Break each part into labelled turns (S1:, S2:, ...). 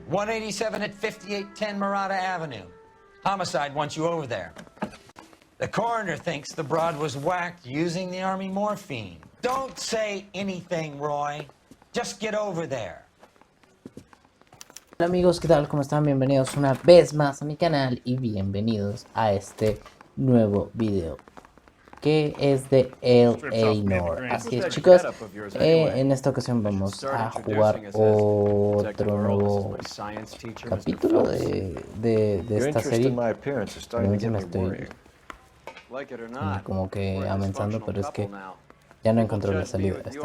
S1: 187 at 5810 Murata Avenue. Homicide wants you over there. The coroner thinks the broad was whacked using the army morphine. Don't say anything, Roy. Just get over there.
S2: Hola amigos, ¿qué tal? ¿Cómo están? Bienvenidos una vez más a mi canal y bienvenidos a este nuevo video que es de L.A Noire. Así es, chicos, en esta ocasión vamos a jugar otro nuevo capítulo de esta serie. Perdón si me estoy como que amenazando, pero es que ya no encontré la salida de esta.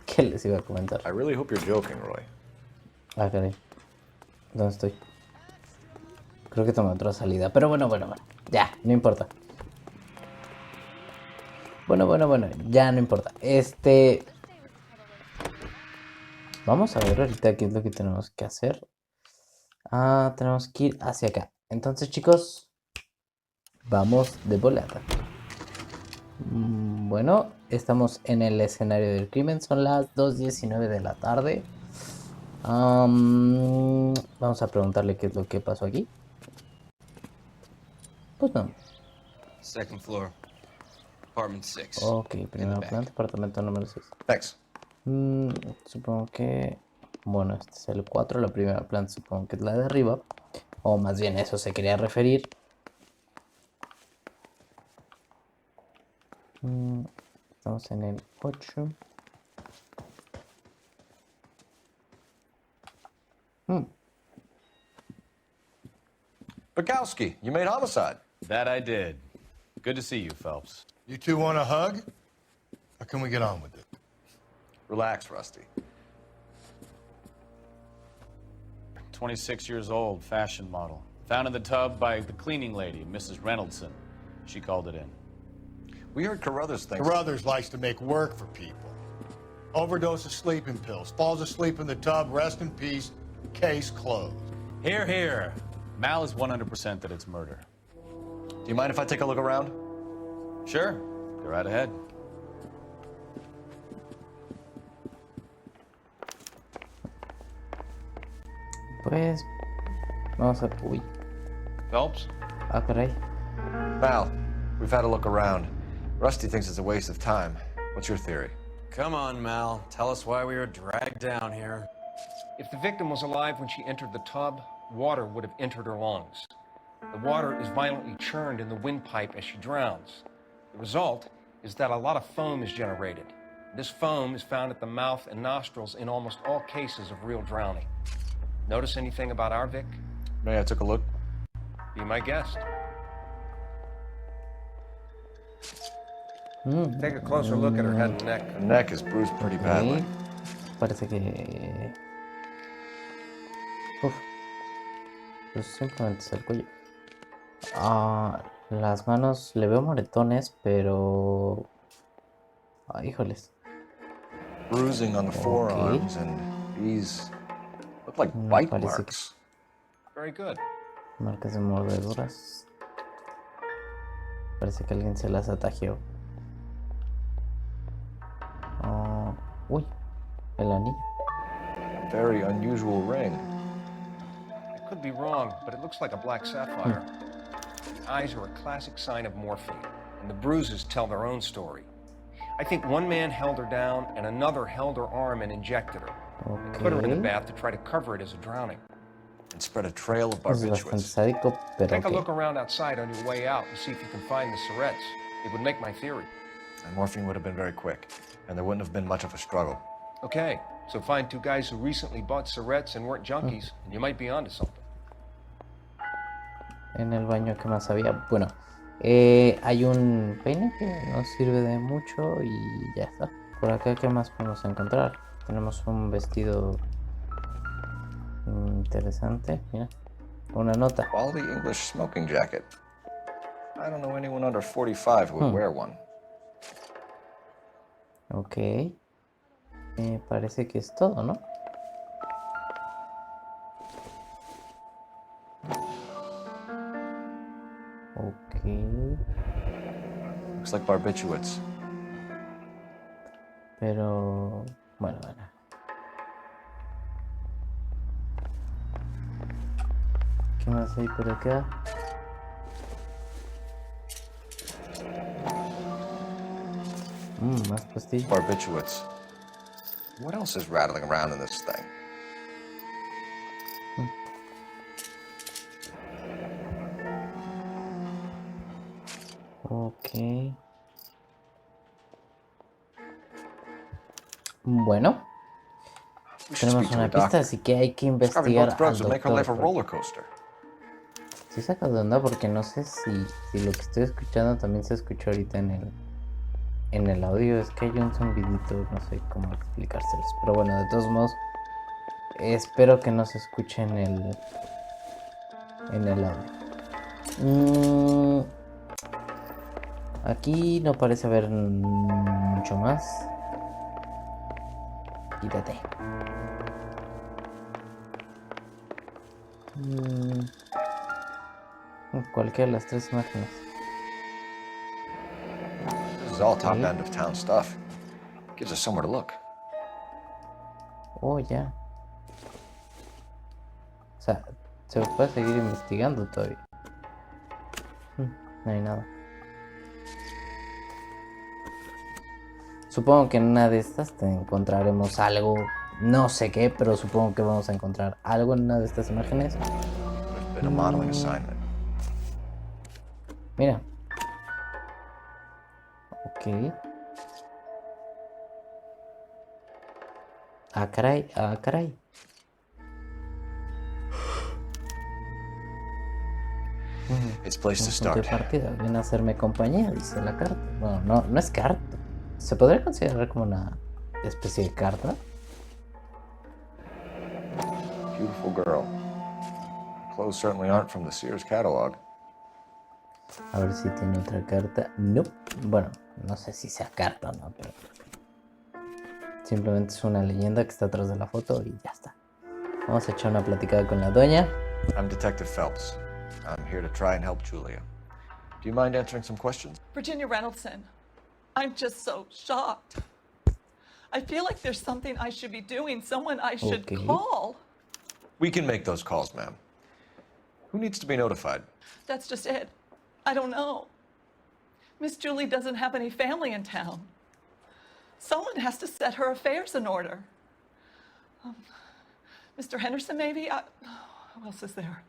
S2: ¿Qué les iba a comentar? Ah, caray. ¿Dónde estoy? Creo que tomé otra salida. Pero bueno. Ya, no importa. Bueno. Ya no importa. Vamos a ver ahorita qué es lo que tenemos que hacer. Tenemos que ir hacia acá. Entonces, chicos, vamos de volada. Bueno, estamos en el escenario del crimen. Son las 2:19 de la tarde. Vamos a preguntarle qué es lo que pasó aquí. Pues no.
S1: Second floor. Apartment 6.
S2: Ok, primera planta, apartamento número 6.
S3: Thanks.
S2: Supongo que... Bueno, este es el 4, la primera planta supongo que es la de arriba. O más bien eso se quería referir. Estamos en el 8.
S3: Bukowski, you made homicide.
S4: That I did. Good to see you, Phelps.
S5: You two want a hug? Or can we get on with it?
S3: Relax, Rusty.
S4: 26 years old, fashion model. Found in the tub by the cleaning lady, Mrs. Reynoldson. She called it in.
S3: We heard Carruthers thinks...
S5: Carruthers likes to make work for people. Overdose of sleeping pills. Falls asleep in the tub. Rest in peace. Case closed.
S4: Here, here. Mal is 100% that it's murder.
S3: Do you mind if I take a look around?
S4: Sure. Go right ahead.
S2: Pues... Vamos a... Uy.
S4: Phelps?
S2: Ah, caray.
S3: Mal, we've had a look around. Rusty thinks it's a waste of time. What's your theory?
S1: Come on, Mal. Tell us why we were dragged down here.
S6: If the victim was alive when she entered the tub, water would have entered her lungs. The water is violently churned in the windpipe as she drowns. The result is that a lot of foam is generated. This foam is found at the mouth and nostrils in almost all cases of real drowning. Notice anything about our Vic?
S3: May I take a look?
S6: Be my guest. Take a closer look at her head and neck.
S3: Her neck is bruised pretty badly.
S2: Parece que... Uf. Pues simplemente es el cuello. Las manos le veo moretones, pero... híjoles.
S3: Bruising on the forearms and these look like bite marks.
S6: Very good.
S2: Marcas de mordeduras. Parece que alguien se las atajeó. Uy, el anillo.
S3: Very unusual ring.
S6: I could be wrong, but it looks like a black sapphire. The eyes are a classic sign of morphine, and the bruises tell their own story. I think one man held her down, and another held her arm and injected her. And put her in the bath to try to cover it as a drowning.
S3: And spread a trail of
S2: Es bastante
S3: barbiturates.
S2: sádico, pero
S6: Take a
S2: ok.
S6: look around outside on your way out and see if you can find the syrettes. It would make my theory.
S3: And morphine would have been very quick, and there wouldn't have been much of a struggle.
S6: Okay, so find two guys who recently bought syrettes and weren't junkies, and you might be onto something.
S2: En el baño, ¿qué más había? Bueno, hay un peine que nos sirve de mucho y ya está. Por acá, ¿qué más podemos encontrar? Tenemos un vestido interesante, mira, una nota.
S3: Quality English smoking jacket. I don't know anyone under 45 who would wear one.
S2: Ok. Parece que es todo, ¿no? Ok.
S3: Looks like barbiturates.
S2: Pero... Bueno. ¿Qué más hay por acá? Más pastillas.
S3: Barbiturates. What else is rattling around in this thing?
S2: Ok. Bueno,
S3: We should
S2: tenemos
S3: speak to
S2: una
S3: a
S2: pista,
S3: doctor.
S2: así que hay que
S3: Prescribing
S2: investigar
S3: both
S2: al
S3: drugs would make her life a
S2: doctor.
S3: roller coaster.
S2: Sí sacas de onda porque no sé si lo que estoy escuchando también se escuchó ahorita en el audio. Es que hay un sonidito, no sé cómo explicárselos. Pero bueno, de todos modos, espero que no se escuche en el audio. Aquí no parece haber mucho más. Quítate. Cualquiera de las tres imágenes.
S3: This is all top end of town stuff. Gives us somewhere to look.
S2: Oh, ya. O sea, se puede seguir investigando todavía. No hay nada. Supongo que en una de estas te encontraremos algo. No sé qué, pero supongo que vamos a encontrar algo en una de estas imágenes.
S3: There's been a modeling assignment.
S2: Mira. Ok. Ah, caray, ah, caray.
S3: It's place to
S2: Punto
S3: start.
S2: de partida. Viene a hacerme compañía, dice la carta. Bueno, no es carta. ¿Se podría considerar como una especie de carta?
S3: Beautiful girl. Clothes certainly aren't from the Sears catalog.
S2: A ver si tiene otra carta. No. Bueno, no sé si sea carta o no, pero simplemente es una leyenda que está atrás de la foto y ya está. Vamos a echar una platicada con la dueña.
S3: I'm Detective Phelps. I'm here to try and help Julia. Do you mind answering some questions?
S7: Virginia Reynoldson, I'm just so shocked. I feel like there's something I should be doing, someone I should
S2: Okay.
S7: call.
S3: We can make those calls, ma'am. Who needs to be notified?
S7: That's just it. I don't know. Miss Julie doesn't have any family in town. Someone has to set her affairs in order. Mr. Henderson, maybe? Who else is there?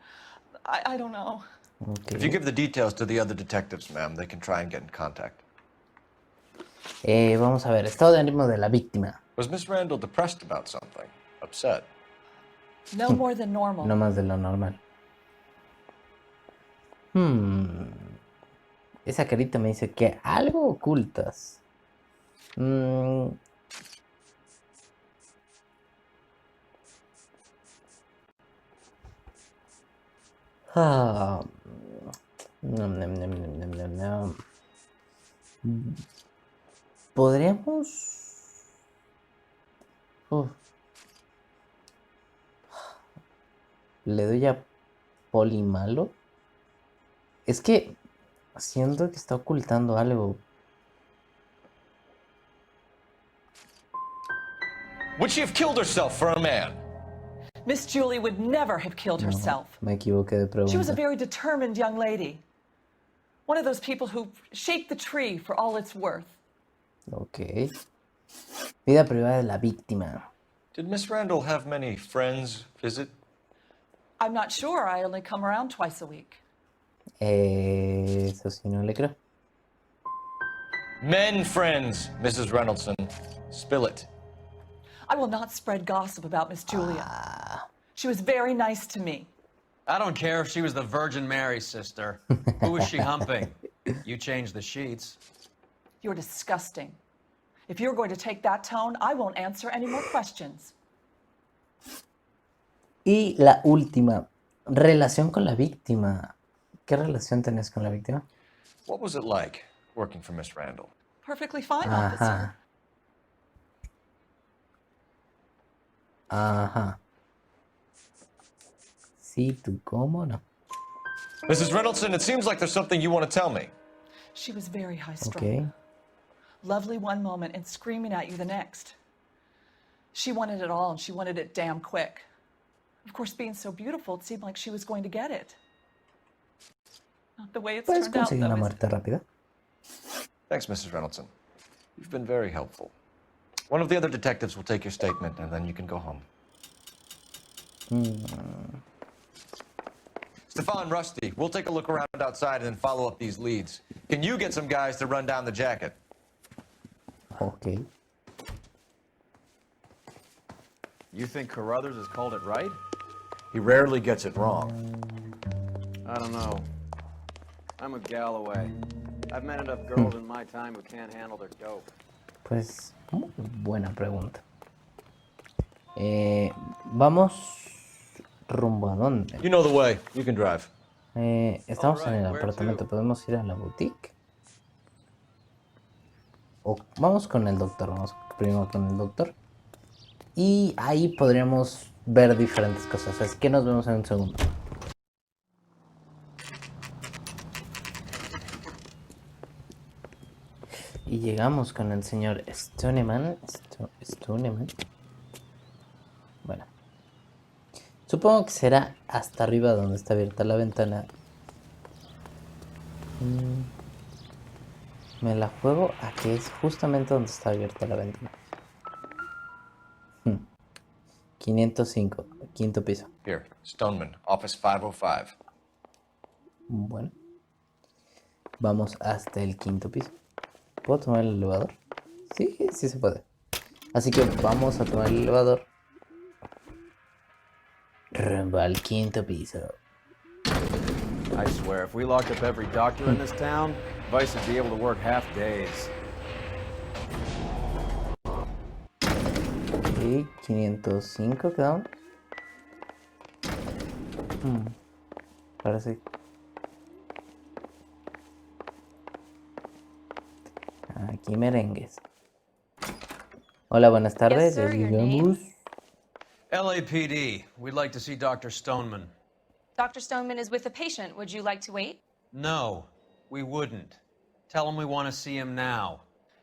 S7: I don't know.
S2: Okay.
S3: If you give the details to the other detectives, ma'am, they can try and get in contact.
S2: Vamos a ver, estado de ánimo de la víctima.
S3: Was Miss Randall depressed about something? Upset?
S7: No more than normal.
S2: No más de lo normal. Esa carita me dice que algo ocultas. No. Podríamos. Le doy a poli malo. Es que siento que está ocultando algo.
S3: Would she have killed herself for a man?
S7: Miss Julie would never have killed herself.
S2: Me equivoqué de
S7: She was a
S2: pregunta.
S7: very determined young lady. One of those people who shake the tree for all it's worth.
S2: Ok. Vida privada de la víctima.
S3: Did Miss Randall have many friends visit?
S7: I'm not sure. I only come around twice a week.
S2: Eso sí no le creo.
S3: Men friends, Mrs. Reynoldson. Spill it.
S7: I will not spread gossip about Miss Julia. She was very nice to me.
S1: I don't care if she was the Virgin Mary, sister. Who was she humping? You changed the sheets.
S7: You're disgusting. If you're going to take that tone, I won't answer any more questions.
S2: Y la última. Relación con la víctima. ¿Qué relación tenés con la víctima?
S3: What was it like working for Miss Randall?
S7: Perfectly fine, officer.
S2: Ajá. Sí, tú cómo no.
S3: Mrs. Reynoldson, it seems like there's something you want to tell me.
S7: She was very high-strung.
S2: Ok.
S7: Lovely one moment and screaming at you the next. She wanted it all, and she wanted it damn quick. Of course, being so beautiful, it seemed like she was going to get it. Not the way it's
S2: ¿Puedes
S7: turned out,
S2: conseguir una
S7: though.
S2: muerte rápida?
S3: Thanks, Mrs. Reynoldson. You've been very helpful. One of the other detectives will take your statement, and then you can go home. Stefan, Rusty, we'll take a look around outside and then follow up these leads. Can you get some guys to run down the jacket?
S2: Ok.
S8: You think Carruthers has called it right?
S3: He rarely gets it wrong.
S8: I don't know. I'm a Galloway. I've met enough girls in my time who can't handle their dope.
S2: Pues, muy buena pregunta. Vamos rumbo a dónde.
S3: You know the way. You can drive.
S2: Estamos en el apartamento. ¿Podemos ir a la boutique? O vamos con el doctor. Vamos primero con el doctor. Y ahí podríamos ver diferentes cosas. Así que nos vemos en un segundo. Y llegamos con el señor Stoneman. Stoneman. Bueno. Supongo que será hasta arriba donde está abierta la ventana. Me la juego a que es justamente donde está abierta la ventana. 505, quinto piso.
S3: Here, Stoneman, office 505.
S2: Bueno. Vamos hasta el quinto piso. ¿Puedo tomar el elevador? Sí, sí se puede. Así que vamos a tomar el elevador. Rumbo al quinto piso.
S8: I swear, if we locked up every doctor in this town, Vice would be able to work half days.
S2: Y 505 quedamos. Parece. Aquí merengues. Hola, buenas tardes.
S9: sir,
S2: Ya
S9: your
S2: llegamos.
S1: LAPD, we'd like to see Dr. Stoneman.
S9: Dr. Stoneman is with a patient. Would you like to wait?
S1: No, we wouldn't. Tell him we want to see him now.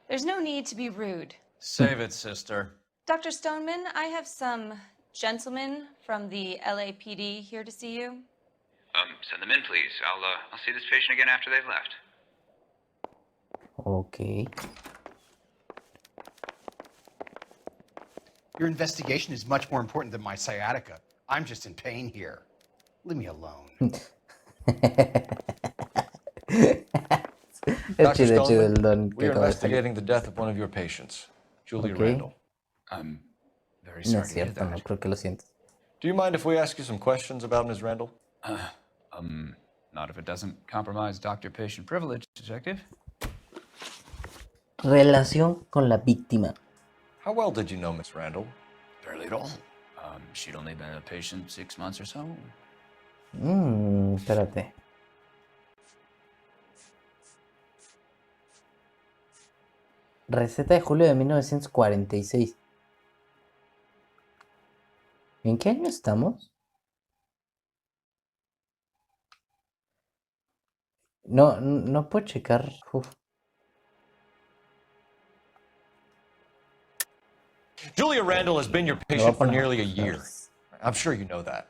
S9: There's no need to be rude.
S1: Save it, sister.
S9: Dr. Stoneman, I have some gentlemen from the LAPD here to see you.
S10: Send them in, please. I'll see this patient again after they've left.
S2: Ok.
S11: Your investigation is much more important than my sciatica. I'm just in pain here. Leave me alone.
S3: Dr.
S2: chido el
S3: Stoneman,
S2: don
S3: we
S2: que
S3: are
S2: acaba de salir.
S3: investigating the death of one of your patients, Julia
S2: Okay.
S3: Randall.
S10: I'm very
S2: No
S10: sorry
S2: es
S10: to hear
S2: cierto, no
S10: that.
S2: creo que lo sientas.
S3: Do you mind if we ask you some questions about Ms. Randall?
S10: Not if it doesn't compromise doctor-patient privilege, Detective.
S2: Relación con la víctima.
S3: How well did you know Ms. Randall?
S10: Barely at all. She'd only been a patient 6 months or so.
S2: Espérate. Receta de julio de 1946. ¿En qué año estamos? No puedo checar. Uf.
S3: Julia Randall has been your
S2: Me voy a
S3: patient for
S2: poner-
S3: nearly a year. I'm sure you know that.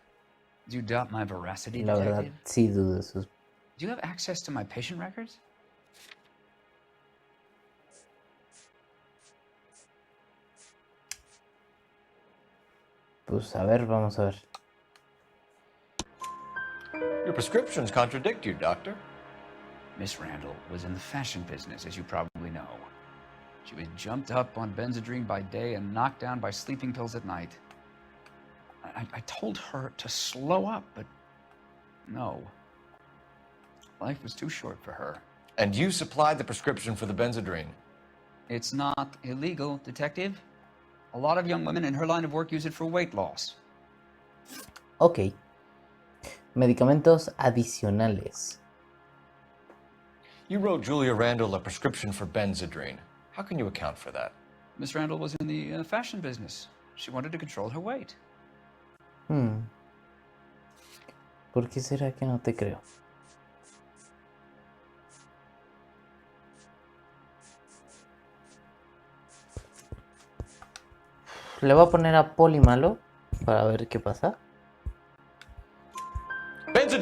S10: Do you doubt my veracity,
S2: La verdad,
S10: Detective?
S2: sí dudo de sus.
S10: Do you have access to my patient records?
S2: Pues a ver, vamos a ver.
S3: Your prescriptions contradict you, Doctor.
S10: Miss Randall was in the fashion business, as you probably know. She was jumped up on Benzedrine by day and knocked down by sleeping pills at night. I told her to slow up, but no. Life was too short for her.
S3: And you supplied the prescription for the Benzedrine.
S10: It's not illegal, Detective. A lot of young women in her line of work use it for weight loss.
S2: Ok. Medicamentos adicionales.
S3: You wrote Julia Randall a prescription for Benzedrine. How can you account for that?
S10: Miss Randall was in the fashion business. She wanted to control her weight.
S2: ¿Por qué será que no te creo? Le voy a poner a Poli malo para ver qué pasa.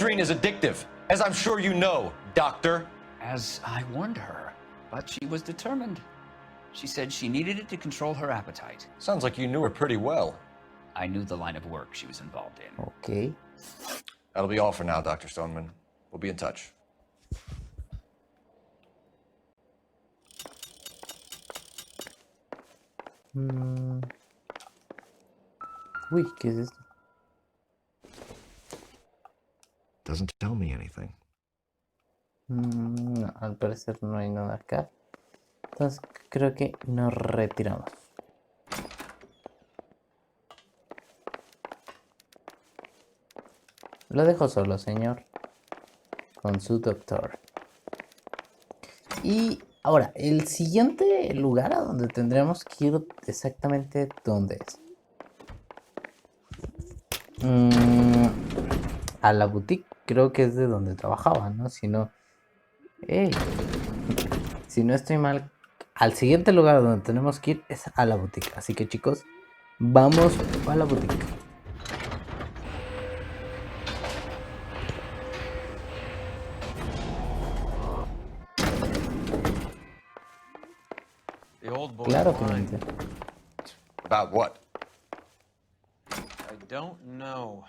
S3: Benzedrine is addictive, as I'm sure you know, Doctor.
S10: As I warned her, but she was determined. She said she needed it to control her appetite.
S3: Sounds like you knew her pretty well.
S10: I knew the line of work she was involved in.
S2: Ok.
S3: That'll be all for now, Dr. Stoneman. We'll be in touch.
S2: Uy, ¿qué es esto?
S3: Doesn't tell me anything.
S2: No, al parecer no hay nada acá. Entonces creo que nos retiramos. Lo dejo solo, señor. Con su doctor. Y ahora, el siguiente lugar a donde tendremos que ir exactamente dónde es. A la boutique, creo que es de donde trabajaba, ¿no? Si no... ¡Ey! Si no estoy mal, al siguiente lugar donde tenemos que ir es a la boutique. Así que chicos, vamos a la boutique. Claro que me entiendo.
S3: About what?
S8: I don't know.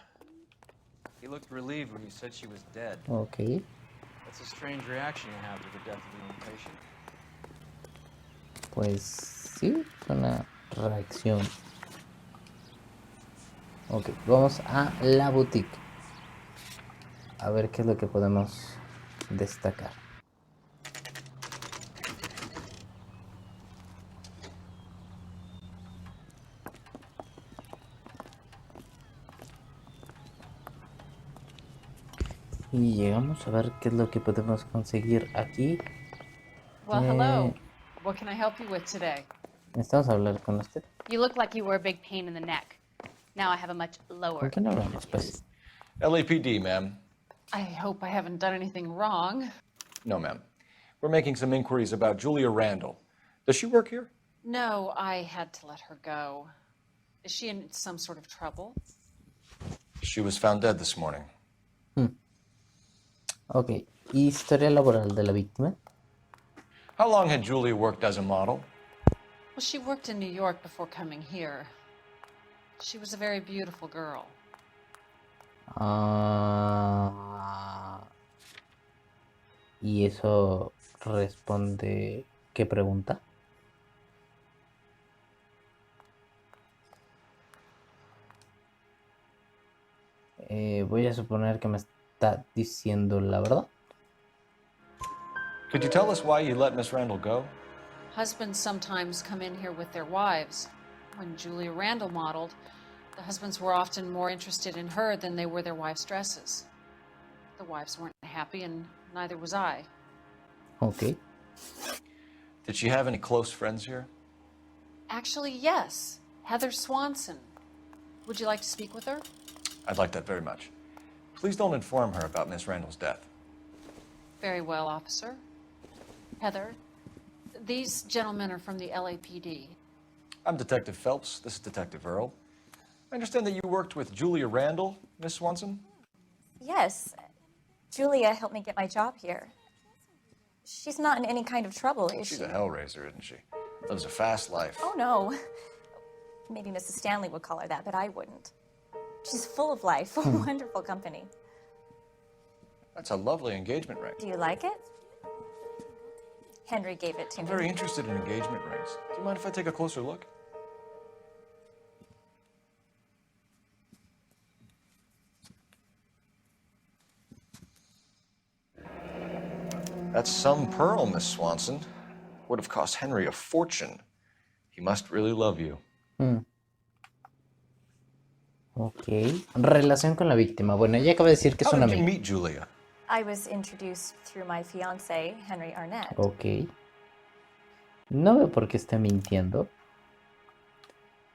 S8: He looked relieved when you said she was dead.
S2: Ok.
S8: That's a strange reaction to have to the death of your own patient.
S2: Pues sí, es una reacción. Ok, vamos a la boutique. A ver qué es lo que podemos destacar. Y llegamos a ver qué es lo que podemos conseguir aquí.
S12: Well, hello. What can I help you with today?
S2: Necesitamos hablar con usted.
S12: You look like you were a big pain in the neck. Now I have a much lower.
S2: ¿Por qué no hablamos, pues?
S3: LAPD, ma'am.
S12: I hope I haven't done anything wrong.
S3: No, ma'am. We're making some inquiries about Julia Randall. Does she work here?
S12: No, I had to let her go. Is she in some sort of trouble?
S3: She was found dead this morning.
S2: Ok, historia laboral de la víctima.
S3: How long had Julia worked as a model?
S12: Well, she worked in New York before coming here. She was a very beautiful girl.
S2: ¿Y eso responde qué pregunta? Voy a suponer que me está diciendo la verdad.
S3: Could you tell us why you let Miss Randall go?
S12: Husbands sometimes come in here with their wives. When Julia Randall modeled, the husbands were often more interested in her than they were their wives' dresses. The wives weren't happy, and neither was I.
S2: Ok.
S3: Did she have any close friends here?
S12: Actually, yes. Heather Swanson. Would you like to speak with her?
S3: I'd like that very much. Please don't inform her about Miss Randall's death.
S12: Very well, officer. Heather, these gentlemen are from the LAPD.
S3: I'm Detective Phelps. This is Detective Earl. I understand that you worked with Julia Randall, Miss Swanson?
S13: Yes. Julia helped me get my job here. She's not in any kind of trouble, is she?
S3: She's a hellraiser, isn't she? Lives a fast life.
S13: Oh, no. Maybe Mrs. Stanley would call her that, but I wouldn't. She's full of life, wonderful company.
S3: That's a lovely engagement ring.
S13: Do you like it? Henry gave it to
S3: I'm
S13: me.
S3: very interested in engagement rings. Do you mind if I take a closer look? That's some pearl, Miss Swanson. Would have cost Henry a fortune. He must really love you.
S2: Ok. Relación con la víctima. Bueno, ella acaba de decir que es
S3: How
S2: una
S3: did you
S2: amiga.
S3: meet Julia?
S13: I was introduced through my fiancé, Henry Arnett.
S2: Ok. No veo por qué está mintiendo.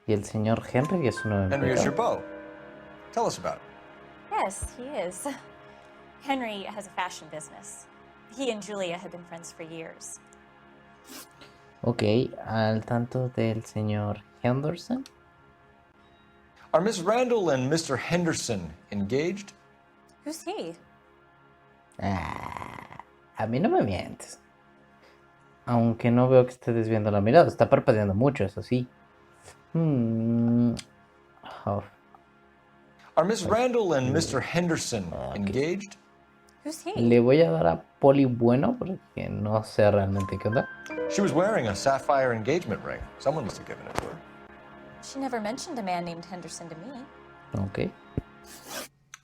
S2: Y el señor Henry es uno de
S3: Henry is your beau. Tell us about it.
S13: Yes, he is. Henry has a fashion business. He and Julia have been friends for years.
S2: Ok, al tanto del señor Henderson.
S3: Are Miss Randall and Mr. Henderson engaged?
S13: Who's he?
S2: A mí no me mientes. Aunque no veo que esté desviando la mirada. Está parpadeando mucho, eso sí. Oh.
S3: Are Miss Randall and Mr. Henderson engaged?
S13: Who's he?
S2: Le voy a dar a Poli bueno porque no sé realmente qué onda.
S3: She was wearing a sapphire engagement ring. Someone must have given it to her.
S13: She never mentioned a man named Henderson to me.
S2: Okay.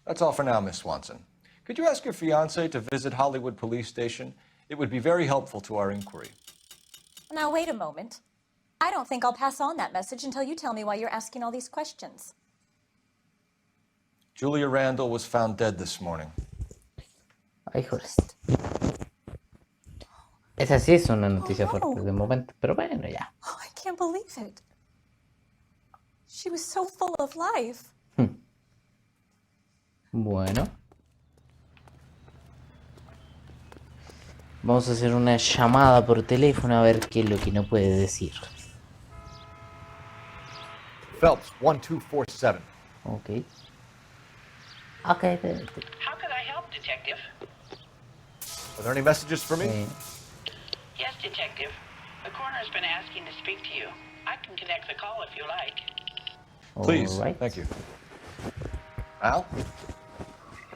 S3: That's all for now, Miss Swanson. Could you ask your fiancé to visit Hollywood Police Station? It would be very helpful to our inquiry.
S13: Now, wait a moment. I don't think I'll pass on that message until you tell me why you're asking all these questions.
S3: Julia Randall was found dead this morning.
S2: Ay, joder. Esa sí es una noticia fuerte de momento, pero bueno, ya.
S13: Oh, I can't believe it. She was so full of life.
S2: Bueno. Vamos a hacer una llamada por teléfono a ver qué es lo que no puede decir.
S3: Phelps, 1247.
S2: Ok.
S14: How could I help, Detective?
S3: Are there any messages for me?
S14: Yes, Detective. The coroner's been asking to speak to you. I can connect the call if you like.
S3: Please. Thank you. Al?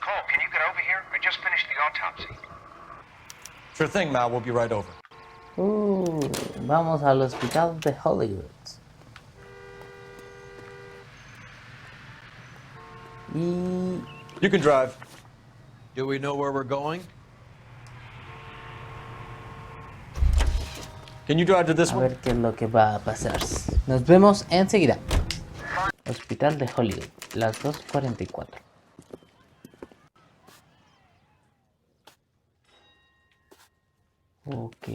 S11: Cole, can you get over here? I just finished the autopsy.
S3: Sure thing, Mal. We'll be right over.
S2: Vamos al hospital de Hollywood.
S3: You can drive.
S1: Do we know where we're going?
S3: Can you drive to this one?
S2: A ver qué es lo que va a pasar. Nos vemos enseguida. Hospital de Hollywood, las 2:44. Ok.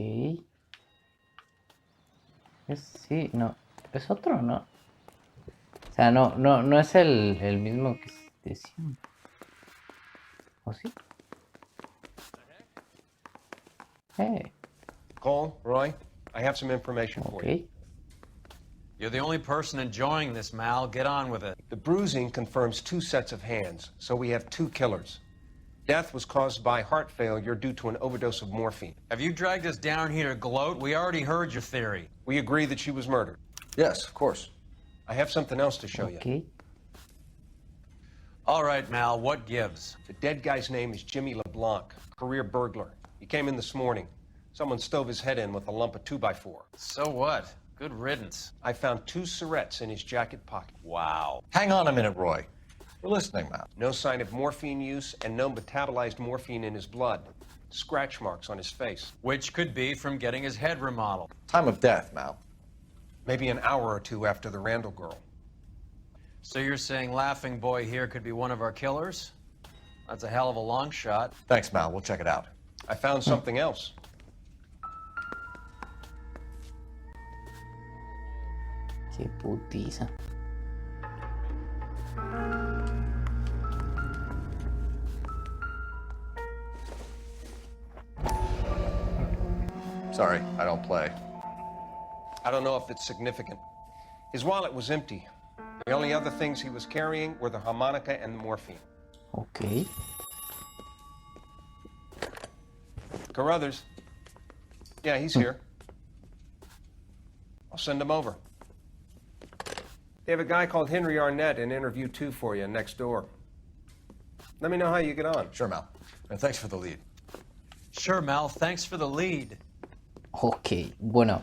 S2: Sí, no. Es otro, ¿no? O sea, no es el mismo que decían. ¿O sí? Hey.
S6: Cole, Roy, I have some information for you.
S1: You're the only person enjoying this, Mal. Get on with it.
S6: The bruising confirms 2 sets of hands, so we have 2 killers. Death was caused by heart failure due to an overdose of morphine.
S1: Have you dragged us down here to gloat? We already heard your theory.
S6: We agree that she was murdered.
S3: Yes, of course.
S6: I have something else to show you.
S1: All right, Mal, what gives?
S6: The dead guy's name is Jimmy LeBlanc, career burglar. He came in this morning. Someone stove his head in with a lump of 2x4.
S1: So what? Good riddance.
S6: I found 2 cigarettes in his jacket pocket.
S1: Wow.
S3: Hang on a minute, Roy. We're listening, Mal.
S6: No sign of morphine use and no metabolized morphine in his blood. Scratch marks on his face.
S1: Which could be from getting his head remodeled.
S3: Time of death, Mal.
S6: Maybe an hour or 2 after the Randall girl.
S1: So you're saying Laughing Boy here could be one of our killers? That's a hell of a long shot.
S3: Thanks, Mal. We'll check it out.
S6: I found something else.
S2: Qué putiza.
S3: Sorry, I don't play.
S6: I don't know if it's significant. His wallet was empty. The only other things he was carrying were the harmonica and the morphine.
S2: Okay.
S6: Carruthers. Yeah, he's here. I'll send him over. They have a guy called Henry Arnett in interview 2 for you next door. Let me know how you get on.
S3: Sure, Mal. And thanks for the lead.
S1: Sure, Mal. Thanks for the lead.
S2: Ok, bueno.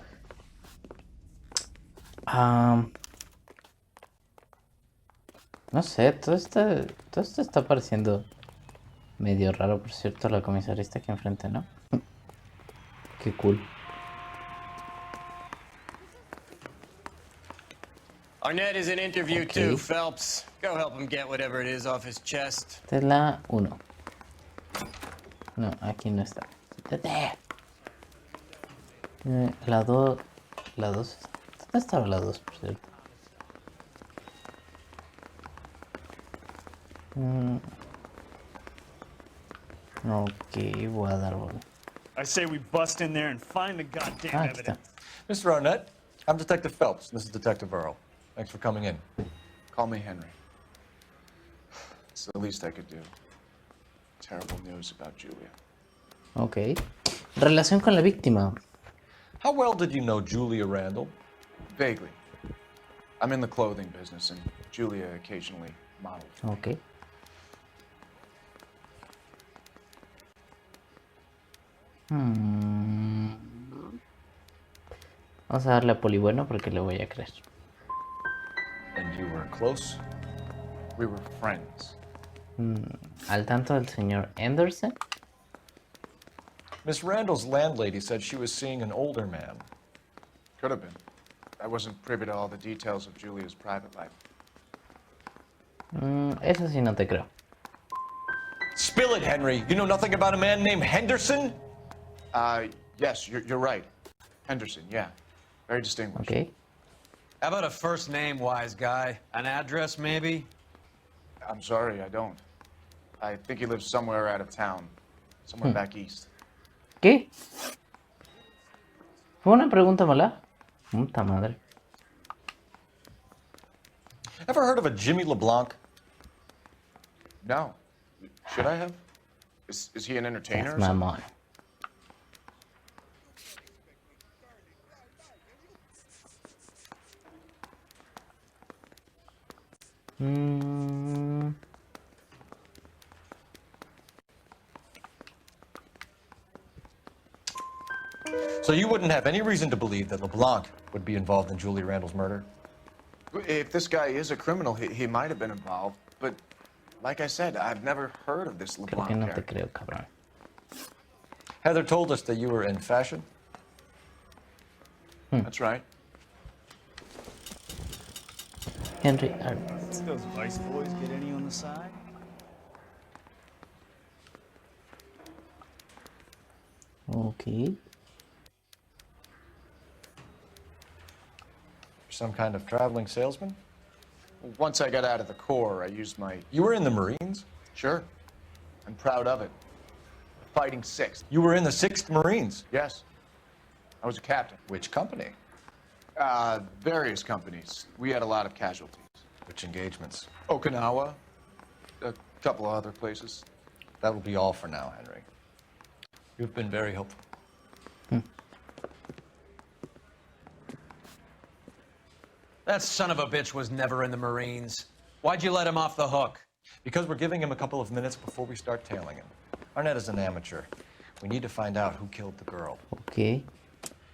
S2: No sé, todo esto está pareciendo medio raro, por cierto, la comisaría está aquí enfrente, ¿no? Qué cool.
S15: Arnett is in interview too, Phelps. Go help him get whatever it is off his chest.
S2: Esta es la 1. No, aquí no está. ¡Quítate! La 2. La 2. ¿Dónde estaba la 2, por cierto? Ok, voy a dar bola.
S16: I say we bust in there and find the goddamn evidence.
S3: Mr. Arnett, I'm Detective Phelps. This is Detective Earl. Thanks for coming in.
S4: Call me Henry. It's the least I could do.
S17: terrible news about Julia.
S2: Ok. Relación con la víctima.
S3: How well did you know Julia Randall?
S17: Vaguely. I'm in the clothing business, and Julia occasionally modeled.
S2: Ok. Vamos a darle a Poli bueno porque le voy a creer.
S3: And you were close?
S17: We were friends.
S2: ¿Al tanto del señor Anderson?
S3: Miss Randall's landlady said she was seeing an older man.
S17: Could have been. I wasn't privy to all the details of Julia's private life.
S2: Eso sí no te creo.
S3: Spill it, Henry. You know nothing about a man named Henderson?
S17: Yes, you're right. Henderson, yeah. Very distinguished.
S2: Okay.
S1: How about a first name, wise guy? An address, maybe?
S17: I'm sorry, I don't. I think he lives somewhere out of town. Somewhere back east.
S2: ¿Qué? ¿Fue una pregunta mala? Puta madre.
S3: Ever heard of a Jimmy LeBlanc?
S17: No. Should I have? Is he an entertainer?
S2: That's my mom.
S3: So you wouldn't have any reason to believe that LeBlanc would be involved in Julia Randall's murder?
S17: If this guy is a criminal, he might have been involved. But like I said, I've never heard of this LeBlanc
S2: Creo que no te
S17: character.
S2: creo, cabrón.
S3: Heather told us that you were in fashion.
S17: That's right.
S2: Henry
S16: Did those Vice boys get any on the side?
S2: Okay.
S3: Some kind of traveling salesman?
S17: Once I got out of the Corps, I used my...
S3: You were in the Marines?
S17: Sure. I'm proud of it. Fighting 6th.
S3: You were in the 6th Marines?
S17: Yes. I was a captain.
S3: Which company?
S17: Various companies. We had a lot of casualties.
S3: Which engagements?
S17: Okinawa. A couple of other places.
S3: That will be all for now, Henry. You've been very helpful.
S1: That son of a bitch was never in the Marines. Why'd you let him off the hook?
S3: Because we're giving him a couple of minutes before we start tailing him. Arnett is an amateur. We need to find out who killed the girl.
S2: Okay.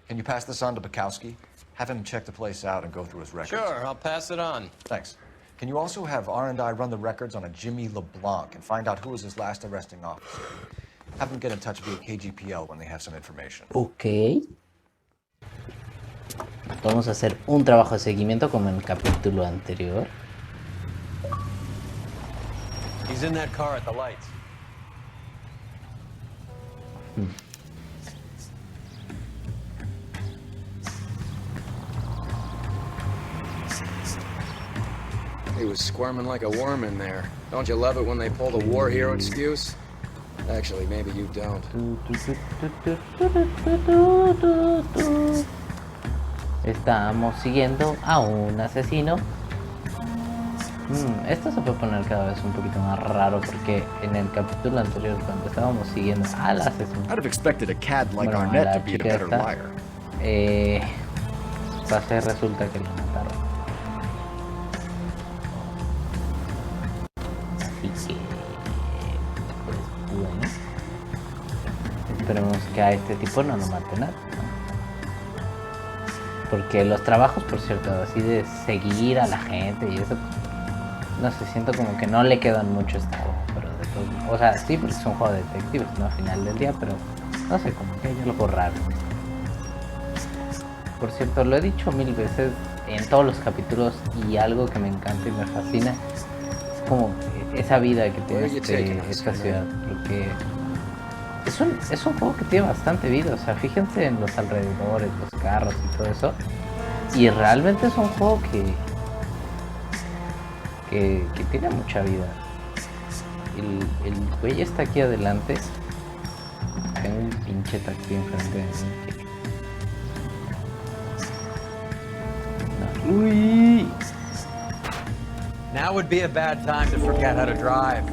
S3: Can you pass this on to Bukowski? Have him check the place out and go through his records.
S15: Sure, I'll pass it on.
S3: Thanks. Can you also have R&I run the records on a Jimmy LeBlanc and find out who was his last arresting officer? Have them get in touch via KGPL when they have some information.
S2: Ok. Vamos a hacer un trabajo de seguimiento como en el capítulo anterior.
S1: He's in that car at the lights.
S8: He was squirming like a worm in there. Don't you love it when they pull the war hero excuse? Actually, maybe you don't.
S2: Estamos siguiendo a un asesino. Esto se puede poner cada vez un poquito más raro porque en el capítulo anterior cuando estábamos siguiendo al asesino,
S3: I'd have expected a cad like
S2: bueno, a
S3: Arnett
S2: la
S3: to be a
S2: chica
S3: better
S2: esta,
S3: liar.
S2: pues resulta que lo mataron. Así que, pues bueno, esperemos que a este tipo no lo maten nada. Porque los trabajos, por cierto, así de seguir a la gente y eso, no sé, siento como que no le quedan mucho a este juego, pero de todo, o sea, sí, porque es un juego de detectives, ¿no? Al final del día, pero no sé, como que hay algo raro. Por cierto, lo he dicho 1000 veces en todos los capítulos y algo que me encanta y me fascina es como esa vida que tiene esta ciudad, porque es un juego que tiene bastante vida, o sea, fíjense en los alrededores, los carros y todo eso, y realmente es un juego que tiene mucha vida. El güey está aquí adelante, tengo un pinche taxi enfrente de mí. Uy.
S1: Now would be a bad time to forget how to drive.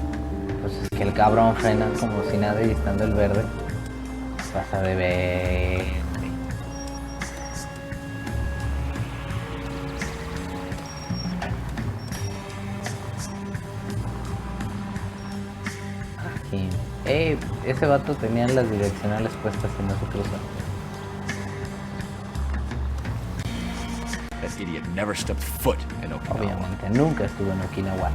S2: Pues es que el cabrón frena como si nada y estando el verde. Pasa de verde. Aquí. Ese vato tenía las direccionales puestas y no se cruzó.
S3: That idiot never stepped foot in Okinawa.
S2: Obviamente, nunca estuvo en Okinawa.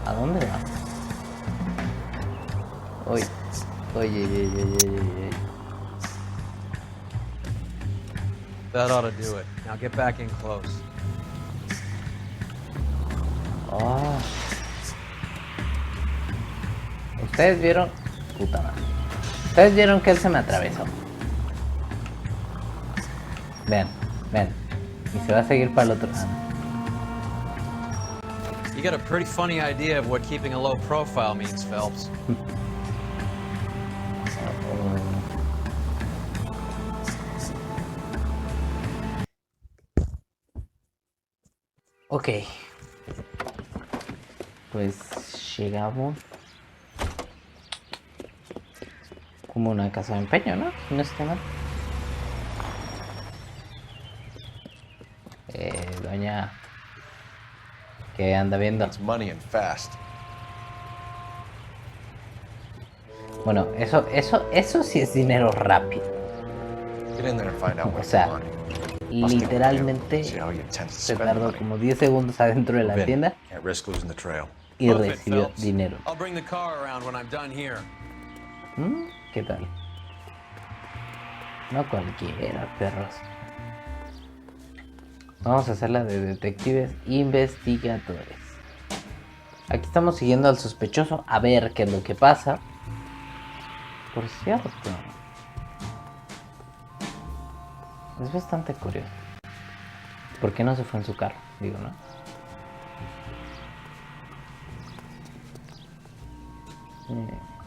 S2: ¿A dónde va? Oye.
S18: That ought to do it. Now get back in close.
S2: Oh. Ustedes vieron... Puta madre. Ustedes vieron que él se me atravesó. Ven. Y se va a seguir para el otro lado.
S18: You got a pretty funny idea of what keeping a low profile means, Phelps.
S2: Ok. Pues llegamos como una casa de empeño, ¿no? No está mal. Doña, ¿qué anda viendo? Bueno, eso sí es dinero rápido. O sea, literalmente se tardó como 10 segundos adentro de la tienda y recibió dinero. ¿Qué tal? No cualquiera, perros. Vamos a hacer la de detectives investigadores. Aquí estamos siguiendo al sospechoso a ver qué es lo que pasa. Por cierto, es bastante curioso. ¿Por qué no se fue en su carro? Digo, ¿no?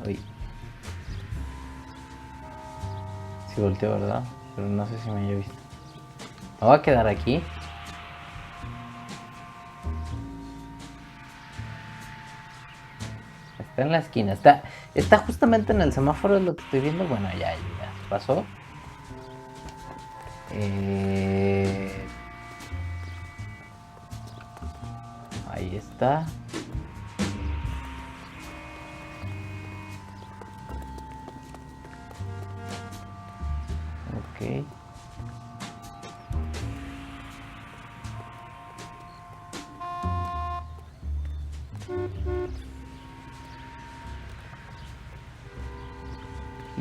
S2: Uy. Sí volteó, ¿verdad? Pero no sé si me haya visto. Me voy a quedar aquí. Está en la esquina. Está justamente en el semáforo, es lo que estoy viendo. Bueno, ya pasó. Ahí está. Ok.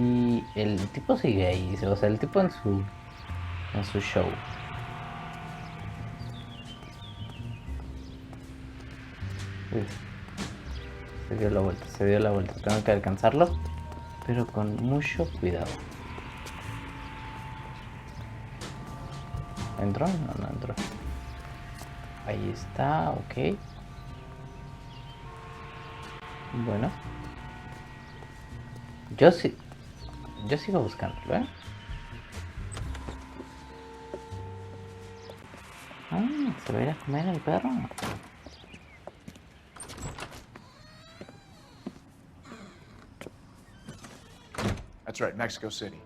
S2: Y el tipo sigue ahí, o sea, el tipo en su show. Uy, se dio la vuelta, tengo que alcanzarlo, pero con mucho cuidado. ¿Entró? No entró. Ahí está, ok. Bueno. Yo sigo buscándolo, ¿eh? ¿Se va a ir a comer el perro?
S17: That's right, Mexico City.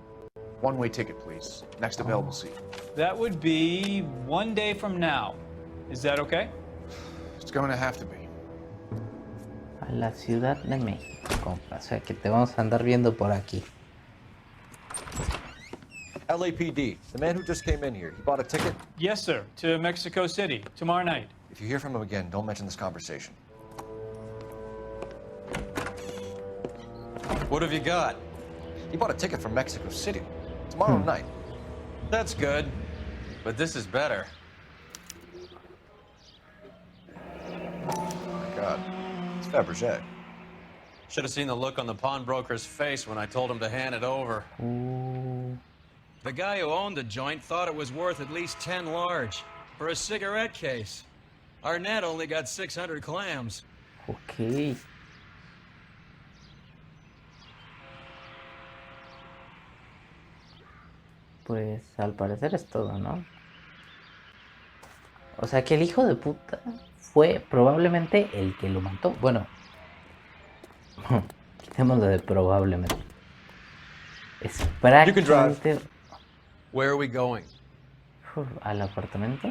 S17: One-way ticket, please. Next available seat.
S19: That would be 1 day from now. Is that okay?
S17: It's going to have to be.
S2: A la Ciudad de México. O sea que te vamos a andar viendo por aquí.
S3: LAPD, the man who just came in here, he bought a ticket?
S19: Yes, sir, to Mexico City, tomorrow night.
S3: If you hear from him again, don't mention this conversation.
S18: What have you got?
S3: He bought a ticket from Mexico City tomorrow night.
S18: That's good, but this is better.
S3: Oh my God, it's Fabergé.
S18: Should have seen the look on the pawnbroker's face when I told him to hand it over.
S2: Ooh.
S18: The guy who owned the joint thought it was worth at least 10 large for a cigarette case. Arnett only got 600 clams.
S2: Ok. Pues al parecer es todo, ¿no? O sea que el hijo de puta fue probablemente el que lo mató. Bueno, quitémoslo de probablemente. Es prácticamente...
S8: Where are we going?
S2: Al apartamento.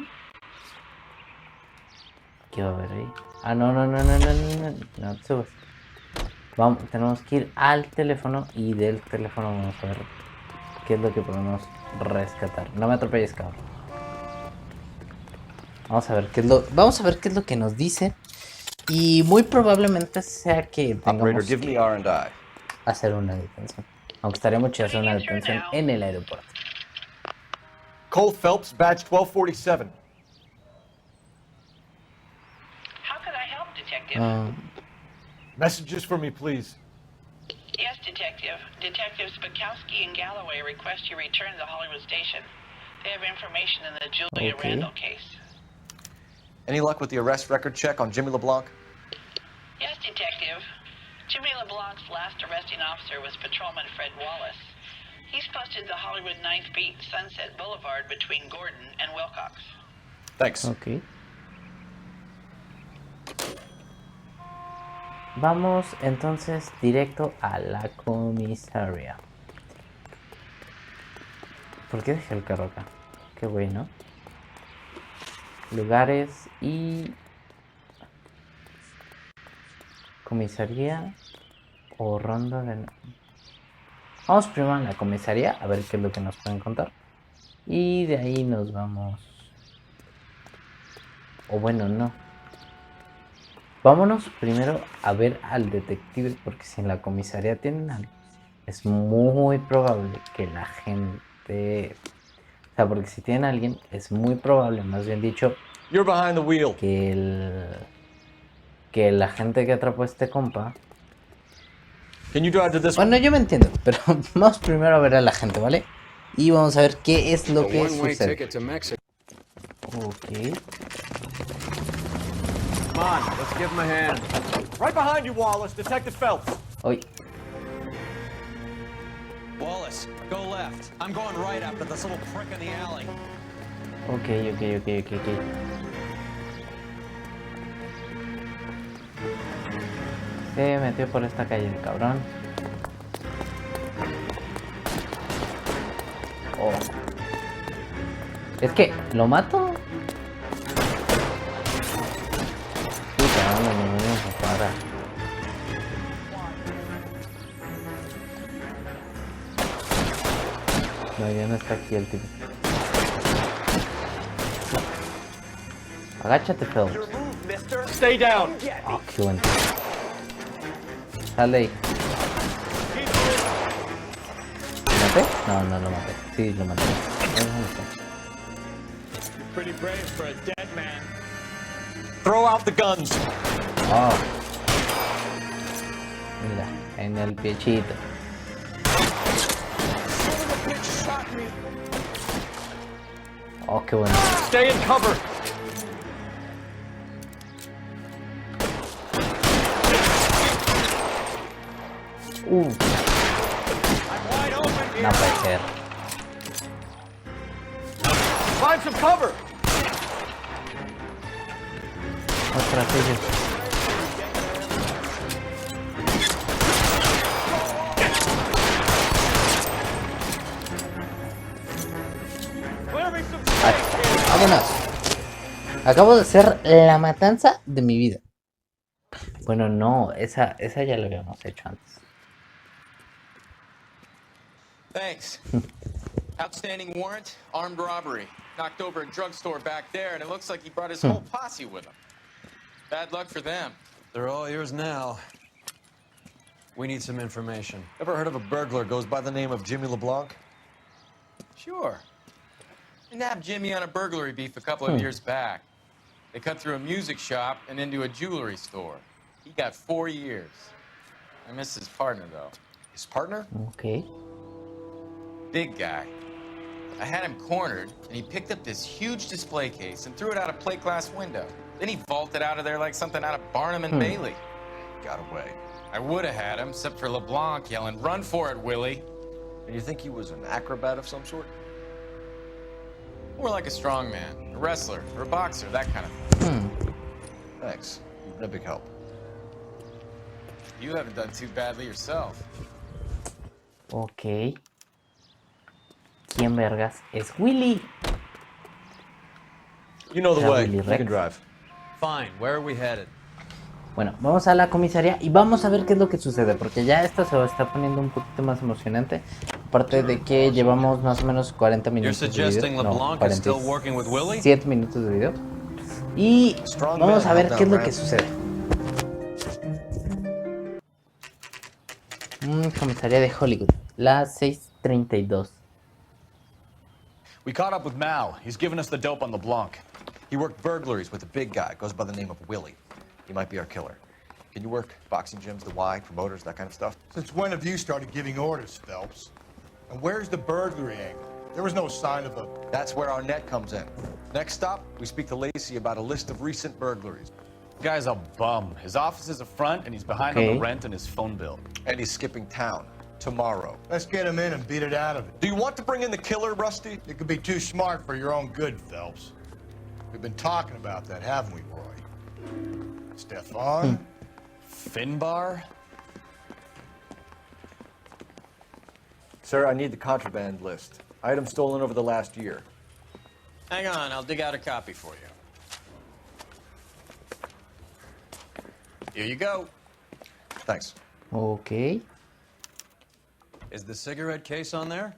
S2: ¿Qué va a haber ahí? Ah, no, no, no, no, no, no, no, no te subas. Vamos, tenemos que ir al teléfono y del teléfono vamos a ver qué es lo que podemos rescatar. No me atropelles, cabrón. Vamos a ver qué es lo que nos dice. Y muy probablemente sea que tengamos que hacer una detención. Aunque estaría mucho hacer una detención en el aeropuerto.
S3: Cole Phelps, badge 1247.
S14: How could I help, Detective?
S3: Messages for me, please.
S14: Yes, Detective. Detectives Bukowski and Galloway request you return to the Hollywood station. They have information in the Julia Randall case.
S3: Any luck with the arrest record check on Jimmy LeBlanc?
S14: Yes, Detective. Jimmy LeBlanc's last arresting officer was Patrolman Fred Wallace. He's posted the Hollywood 9th Beat Sunset Boulevard between Gordon and Wilcox.
S3: Thanks.
S2: Ok. Vamos entonces directo a la comisaría. ¿Por qué dejé el carro acá? Qué bueno. Lugares y... comisaría o ronda de... Vamos primero a la comisaría a ver qué es lo que nos pueden contar. Y de ahí nos vamos... O bueno, no. Vámonos primero a ver al detective, porque si en la comisaría tienen algo, es muy probable que la gente... O sea, porque si tienen a alguien, es muy probable, más bien dicho, que la gente que atrapó a este compa... Bueno, yo me entiendo, pero vamos primero a ver a la gente, ¿vale? Y vamos a ver qué es lo que sucede. Ok.
S17: Come on, let's give him a hand. Right behind you, Wallace. Detective Phelps.
S2: Oy.
S18: Wallace, go left. I'm going right after this little prick in the alley.
S2: Ok. Se metió por esta calle el cabrón. Oh. Es que, ¿lo mato? Puta, no para. No, ya no está aquí el tipo. Agáchate, Phelps.
S17: Stay down.
S2: Oh, qué bueno. Sal de ahí. ¿Lo maté? No, no lo maté. Sí, lo maté.
S16: You're pretty brave for a dead man.
S3: Throw out the guns.
S2: Oh. Mira, en el piechito. Oh, qué bueno.
S17: Stay in cover.
S2: No puede ser.
S17: Find some cover.
S2: Otra tuya. Vámonos. Acabo de hacer la matanza de mi vida. Bueno, no, esa ya la habíamos hecho antes.
S18: Thanks. Outstanding warrant, armed robbery. Knocked over a drugstore back there, and it looks like he brought his whole posse with him. Bad luck for them.
S15: They're all yours now. We need some information.
S3: Ever heard of a burglar goes by the name of Jimmy LeBlanc?
S18: Sure. We nabbed Jimmy on a burglary beef a couple of years back. They cut through a music shop and into a jewelry store. He got 4 years. I miss his partner, though.
S3: His partner?
S2: Okay.
S18: Big guy. I had him cornered, and he picked up this huge display case and threw it out a plate glass window. Then he vaulted out of there like something out of Barnum and Bailey.
S3: Got away.
S18: I would have had him, except for LeBlanc yelling, "Run for it, Willie!"
S3: And you think he was an acrobat of some sort?
S18: More like a strongman, a wrestler, or a boxer, that kind of thing.
S3: Thanks. You've been a big help.
S18: You haven't done too badly yourself.
S2: Ok. ¿Quién vergas es Willy?
S3: You know the
S2: ¿Será
S3: way.
S2: Willy
S3: You
S2: Rex?
S3: can drive.
S15: Fine, where are we headed?
S2: Bueno, vamos a la comisaría y vamos a ver qué es lo que sucede, porque ya esto se está poniendo un poquito más emocionante. Aparte de que llevamos más o menos 40 minutos de video. No, 47 minutos de video. Y vamos a ver qué es lo que sucede. Comisaría de Hollywood, las 6:32.
S3: We caught up with Mao. He's given us the dope on the Blanc. He worked burglaries with a big guy. Goes by the name of Willie. He might be our killer. Can you work boxing gyms, the Y, promoters, that kind of stuff?
S5: Since when have you started giving orders, Phelps? And where's the burglary angle? There was no sign of a...
S3: That's where our net comes in. Next stop, we speak to Lacey about a list of recent burglaries.
S4: The guy's a bum. His office is a front, and he's behind on the rent and his phone bill.
S3: And he's skipping town tomorrow.
S5: Let's get him in and beat it out of it.
S3: Do you want to bring in the killer, Rusty?
S5: You could be too smart for your own good, Phelps. We've been talking about that, haven't we, Roy? Stefan?
S4: Finbar?
S3: Sir, I need the contraband list. Items stolen over the last year.
S15: Hang on, I'll dig out a copy for you. Here you go.
S3: Thanks.
S2: Ok.
S15: Is the cigarette case on there?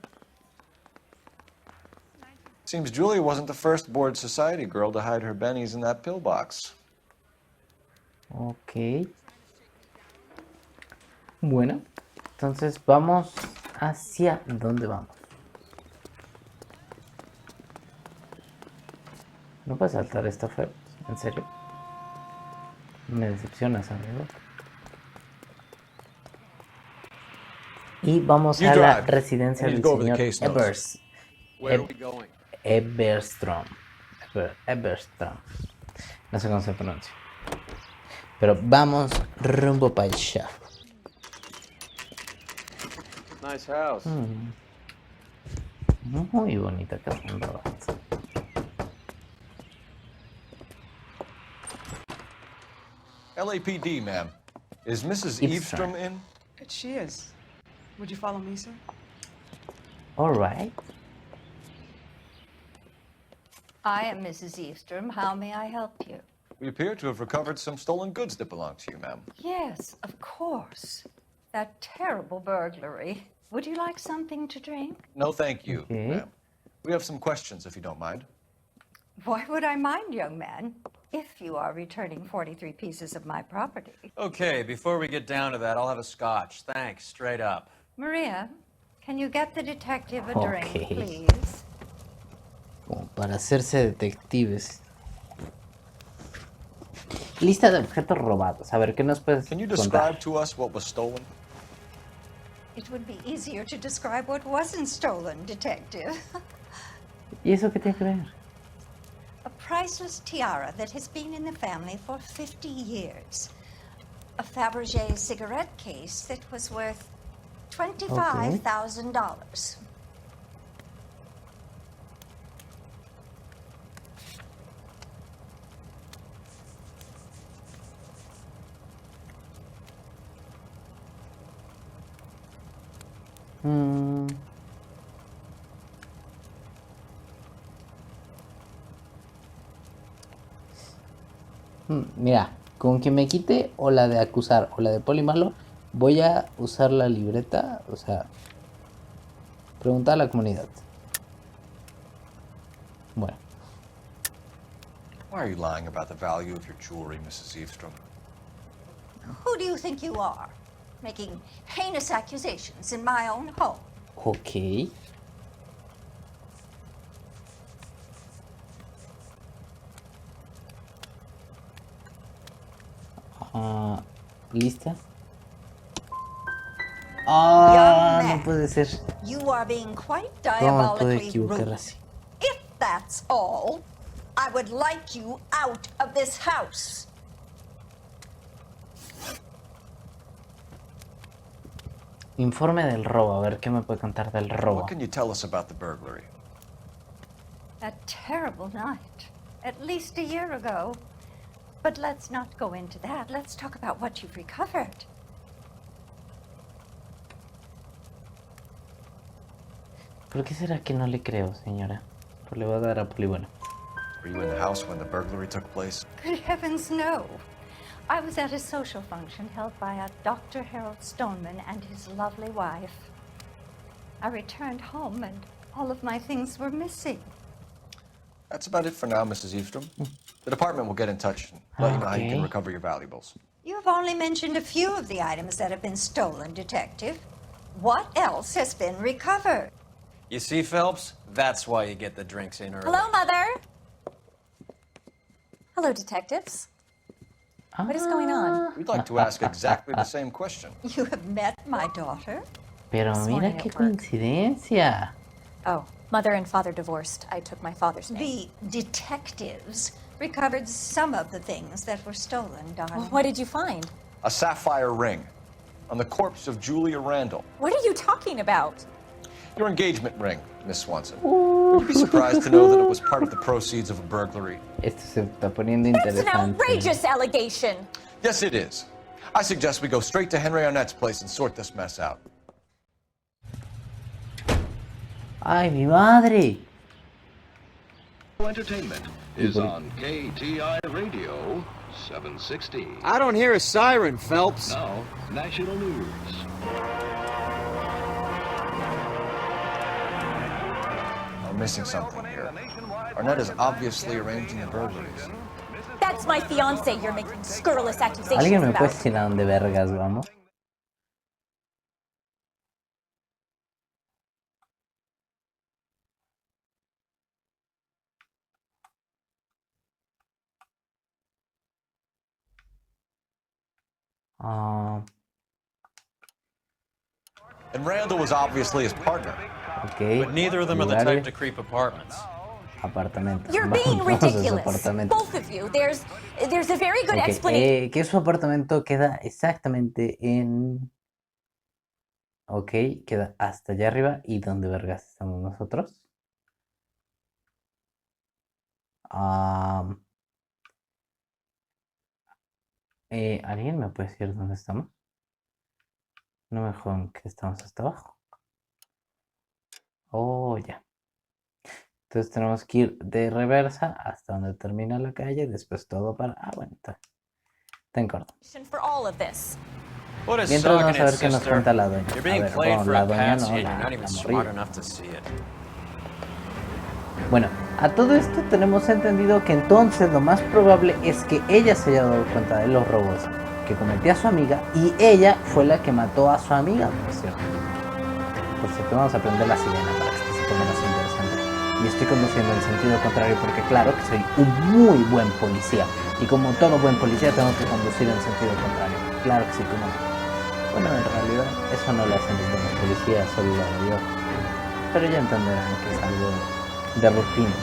S3: Seems Julia wasn't the first bored society girl to hide her bennies in that pillbox.
S2: Ok. Bueno, entonces vamos hacia dónde vamos. No puedes saltar esta fe, ¿en serio? Me decepcionas, amigo. Y vamos a la residencia del señor Eberstrom. No sé cómo se pronuncia. Pero vamos rumbo para allá.
S8: Nice house.
S2: Muy bonita casa en Roberts.
S3: LAPD, ma'am. Is Mrs.
S2: Eavesdrom
S3: in?
S20: She is. Would you follow me, sir?
S2: All right.
S21: I am Mrs. Eavesdrom. How may I help you?
S3: We appear to have recovered some stolen goods that belong to you, ma'am.
S21: Yes, of course. That terrible burglary. Would you like something to drink?
S3: No, thank you, ma'am. We have some questions, if you don't mind.
S21: Why would I mind, young man, if you are returning 43 pieces of my property?
S15: Okay, before we get down to that, I'll have a scotch. Thanks, straight up.
S21: Maria, can you get the detective a drink, please?
S2: Como para hacerse detectives. Lista de objetos robados. A ver, ¿qué nos puedes
S3: Can you
S2: contar?
S3: describe to us what was stolen?
S21: It would be easier to describe what wasn't stolen, detective.
S2: ¿Y eso qué tiene que ver?
S21: A priceless tiara that has been in the family for 50 years. A Fabergé cigarette case that was worth $25,000.
S2: Mira, con que me quite o la de acusar o la de poli malo, voy a usar la libreta, o sea, preguntar a la comunidad. Bueno.
S3: Why are you lying about the value of your jewelry, Mrs. Eavesdrom?
S21: Who do you think you are? Making heinous accusations in my own home.
S2: Ok. ¿Lista? Ah, no puede ser.
S21: You are being quite
S2: ¿Cómo me puedo
S21: diabolically
S2: equivocar
S21: rude.
S2: así?
S21: If that's all, I would like you out of this house.
S2: Informe del robo. A ver qué me puede contar del robo.
S3: What can you tell us about the burglary?
S21: A terrible night, at least a year ago. But let's not go into that. Let's talk about what you've recovered.
S2: ¿Por qué será que no le creo, señora? Pues le voy a dar a Poli bueno.
S3: Were you in the house when the burglary took place?
S21: Good heavens, no. I was at a social function held by a Dr. Harold Stoneman and his lovely wife. I returned home and all of my things were missing.
S3: That's about it for now, Mrs. Eastrom. The department will get in touch and let you know how you can recover your valuables.
S21: You have only mentioned a few of the items that have been stolen, Detective. What else has been recovered?
S8: You see, Phelps? That's why you get the drinks in early.
S13: Hello, Mother. Hello, detectives. What is going on?
S3: We'd like to ask exactly the same question.
S21: You have met my daughter?
S2: Pero mira qué coincidencia.
S13: Oh, Mother and Father divorced. I took my father's name.
S21: The detectives recovered some of the things that were stolen, darling.
S13: Well, what did you find?
S3: A sapphire ring on the corpse of Julia Randall.
S13: What are you talking about?
S3: Your engagement ring, Miss Swanson. Would you be surprised to know that it was part of the proceeds of a burglary?
S2: Esto se está poniendo
S13: That's an
S2: interesante.
S13: outrageous allegation.
S3: Yes, it is. I suggest we go straight to Henry Arnett's place and sort this mess out.
S2: ¡Ay, mi madre!
S7: Entertainment is on KTI Radio 760.
S8: I don't hear a siren, Phelps.
S7: Now, national news.
S3: We're missing something here. Arnett is obviously arranging the burglaries.
S13: That's my fiance you're making scurrilous accusations
S2: ¿Alguien me puede
S13: about.
S2: decir a dónde vergas vamos?
S3: And Randall was obviously his partner.
S2: Okay.
S4: But neither of them are the type to creep apartments.
S2: Apartamentos.
S13: You're being
S2: Vamos a su
S13: ridiculous.
S2: apartamento.
S13: Both of you. There's a very good
S2: Ok,
S13: explanation.
S2: que su apartamento queda exactamente en... Ok, queda hasta allá arriba. ¿Y dónde vergas estamos nosotros? ¿Alguien me puede decir dónde estamos? No me jodan que estamos hasta abajo. Oh, ya. Entonces tenemos que ir de reversa hasta donde termina la calle. Después todo para... Ah, bueno, está en corto.
S13: For all of this.
S2: Mientras vamos a ver qué nos cuenta la doña.
S1: You're
S2: A
S1: being
S2: ver,
S1: played
S2: bueno,
S1: for
S2: la
S1: a
S2: doña
S1: patsy
S2: no,
S1: and you're
S2: la
S1: not even smart
S2: morrilla.
S1: enough to see it.
S2: Bueno, a todo esto tenemos entendido que entonces lo más probable es que ella se haya dado cuenta de los robos que cometía su amiga y ella fue la que mató a su amiga, por cierto. Por cierto, vamos a aprender la sirena para que esto se ponga más interesante. Y estoy conduciendo en sentido contrario porque claro que soy un muy buen policía. Y como todo buen policía tengo que conducir en sentido contrario. Claro que sí, como no. Bueno, en realidad eso no lo hacen los buenos policías, solo lo hago yo. Pero ya entenderán que es algo de rutina.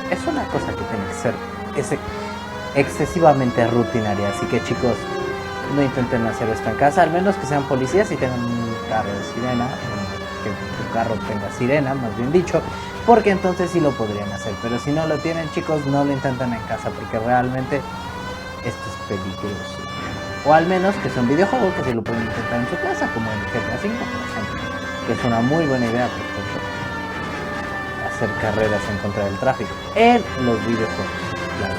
S2: Es una cosa que tiene que ser excesivamente rutinaria. Así que chicos, no intenten hacer esto en casa, al menos que sean policías y tengan un carro de sirena, que tu carro tenga sirena, más bien dicho, porque entonces sí lo podrían hacer. Pero si no lo tienen, chicos, no lo intenten en casa, porque realmente esto es peligroso. O al menos que sea un videojuego que se lo pueden intentar en su casa, como en GTA V, por ejemplo, que es una muy buena idea, por ejemplo, hacer carreras en contra del tráfico en los videojuegos, claro.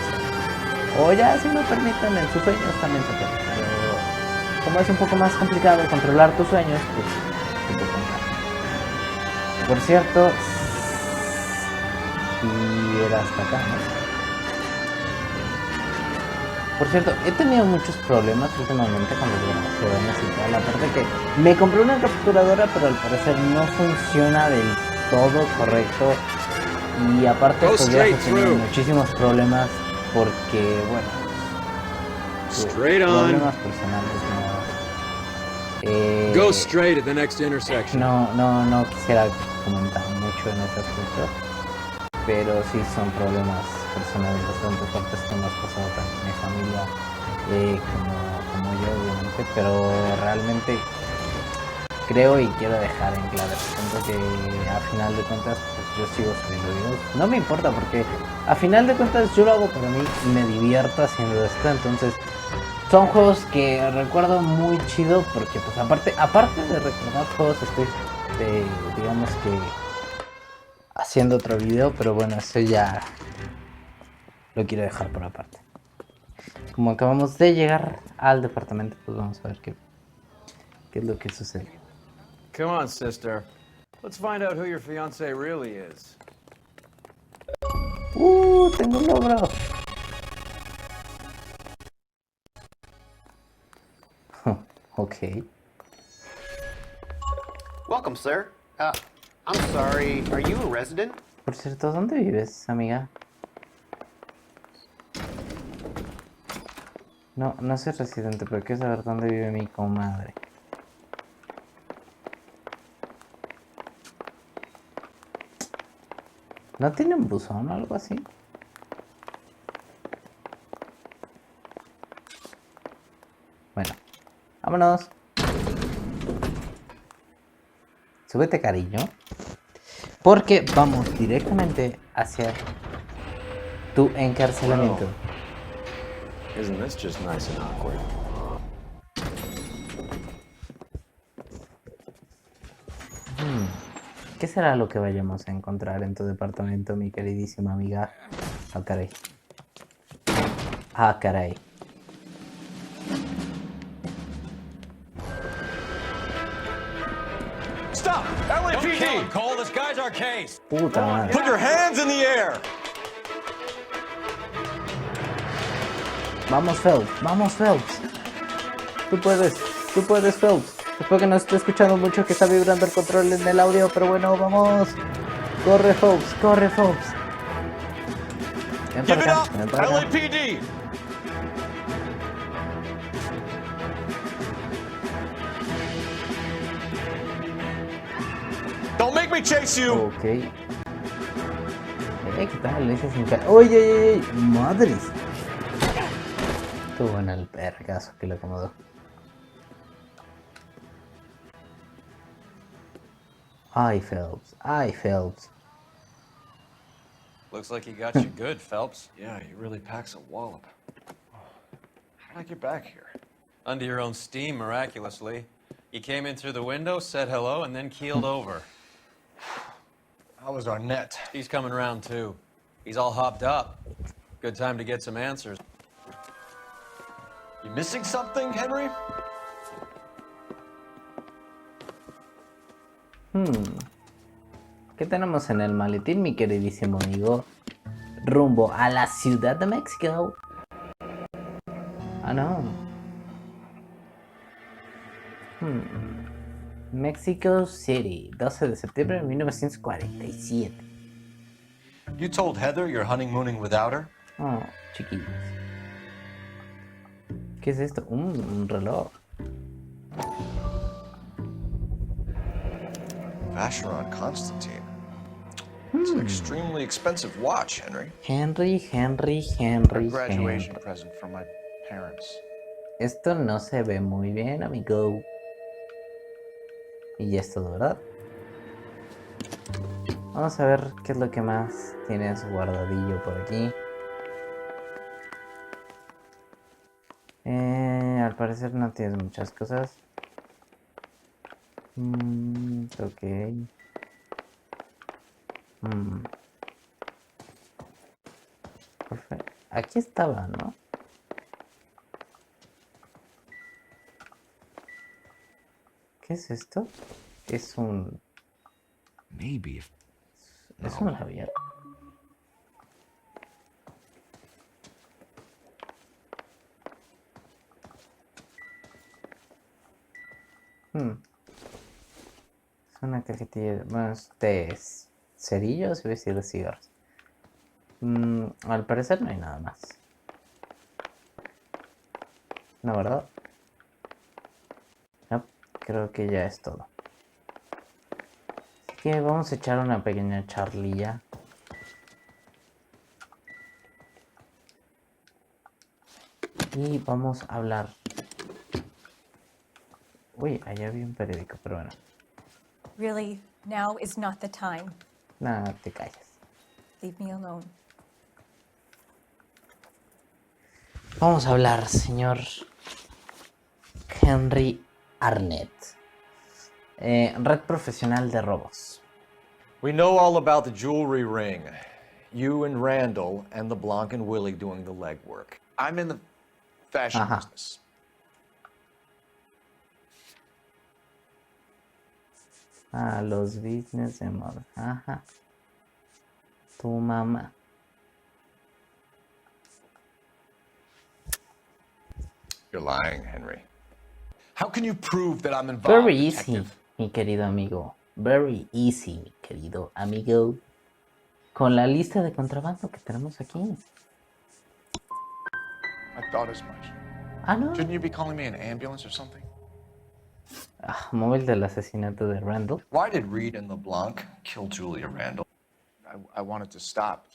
S2: O ya, si lo permiten, en sus sueños también se puede. Pero como es un poco más complicado controlar tus sueños, pues te puedo contar. Por cierto, y era hasta acá, ¿no? Por cierto, he tenido muchos problemas últimamente con las grabaciones y tal. Aparte que me compré una capturadora, pero al parecer no funciona del todo correcto. Y aparte estos días he tenido muchísimos problemas porque, bueno, problemas personales, no.
S8: Go straight at the next intersection.
S2: No quisiera comentar mucho en ese aspecto, pero sí son problemas personales bastante fuertes que hemos pasado tanto en mi familia como yo, obviamente, pero realmente creo y quiero dejar en claro que a final de cuentas pues, yo sigo subiendo videos. No me importa porque a final de cuentas yo lo hago para mí y me divierto haciendo esto. Entonces son juegos que recuerdo muy chido porque pues aparte de recordar juegos estoy digamos que haciendo otro video, pero bueno, eso ya lo quiero dejar por aparte. Como acabamos de llegar al departamento, pues vamos a ver qué es lo que sucede.
S8: Come on, sister. Let's find out who your fiance really is.
S2: Tengo un logro. Okay.
S9: Welcome, sir. I'm sorry, are you a resident?
S2: Por cierto, ¿dónde vives, amiga? No, no soy residente, pero quiero saber dónde vive mi comadre. ¿No tiene un buzón o algo así? Bueno, vámonos. Súbete, cariño. Porque vamos directamente hacia tu encarcelamiento.
S8: Isn't this just nice and awkward?
S2: ¿Qué será lo que vayamos a encontrar en tu departamento, mi queridísima amiga? Ah, caray. Ah, caray.
S3: Stop!
S4: Don't kill
S3: LAPD!
S4: him, Cole. This guy's our case.
S2: Puta madre.
S3: Put your hands in the air!
S2: Vamos, Phelps. Vamos, Phelps. Tú puedes, Phelps. Espero que no esté escuchando mucho, que está vibrando el control en el audio, pero bueno, vamos. Corre, Phelps, corre, Phelps. Ven para acá, ven para acá.
S3: LAPD! Don't make me chase you!
S2: Ok. ¿Qué tal? Le dices sin cara. ¡Oye! ¡Madres! Estuvo en el percaso que le acomodó. Ay, Phelps. Ay, Phelps.
S4: Looks like he got you good, Phelps.
S3: Yeah, he really packs a wallop. How'd I get back here?
S4: Under your own steam, miraculously. You came in through the window, said hello, and then keeled over.
S3: How was our net?
S4: He's coming around, too. He's all hopped up. Good time to get some answers.
S3: You missing something, Henry?
S2: ¿Qué tenemos en el maletín, mi queridísimo amigo? Rumbo a la Ciudad de México. Ah, no. Mexico City, 12 de septiembre de 1947.
S3: You told Heather you're honeymooning without her?
S2: Oh, chiquillos. ¿Qué es esto? Un reloj.
S3: Vacheron Constantine. It's an extremely expensive watch, Henry.
S2: Henry.
S3: A graduation present from my parents.
S2: Esto no se ve muy bien, amigo. Y ya es todo, ¿verdad? Vamos a ver qué es lo que más tienes guardadillo por aquí. Al parecer no tienes muchas cosas. Ok. Perfecto. Aquí estaba, ¿no? ¿Qué es esto? Es un...
S3: Maybe if...
S2: Es un labial. Es una cajetilla de... Bueno, de cerillos, voy a decir de cigarros. Al parecer no hay nada más. ¿No, verdad? No, creo que ya es todo. Así que vamos a echar una pequeña charlilla. Y vamos a hablar. Uy, allá había un periódico, pero bueno.
S13: Really, now is not the time.
S2: Nada, te calles.
S13: Leave me alone.
S2: Vamos a hablar, señor Henry Arnett. Red profesional de robos.
S3: We know all about the jewelry ring. You and Randall and LeBlanc and Willie doing the legwork.
S17: I'm in the fashion business.
S2: Ah, los business de moda. Ajá. Tu mamá.
S3: You're lying, Henry. How can you prove that I'm involved,
S2: Very easy,
S3: detective?
S2: mi querido amigo. Very easy, mi querido amigo. Con la lista de contrabando que tenemos aquí.
S17: I thought as much.
S2: Ah, no.
S17: Shouldn't you be calling me an ambulance or something?
S2: Ah, móvil del asesinato de Randall.
S3: Why did Reed and LeBlanc kill Julia Randall?
S17: I wanted to stop,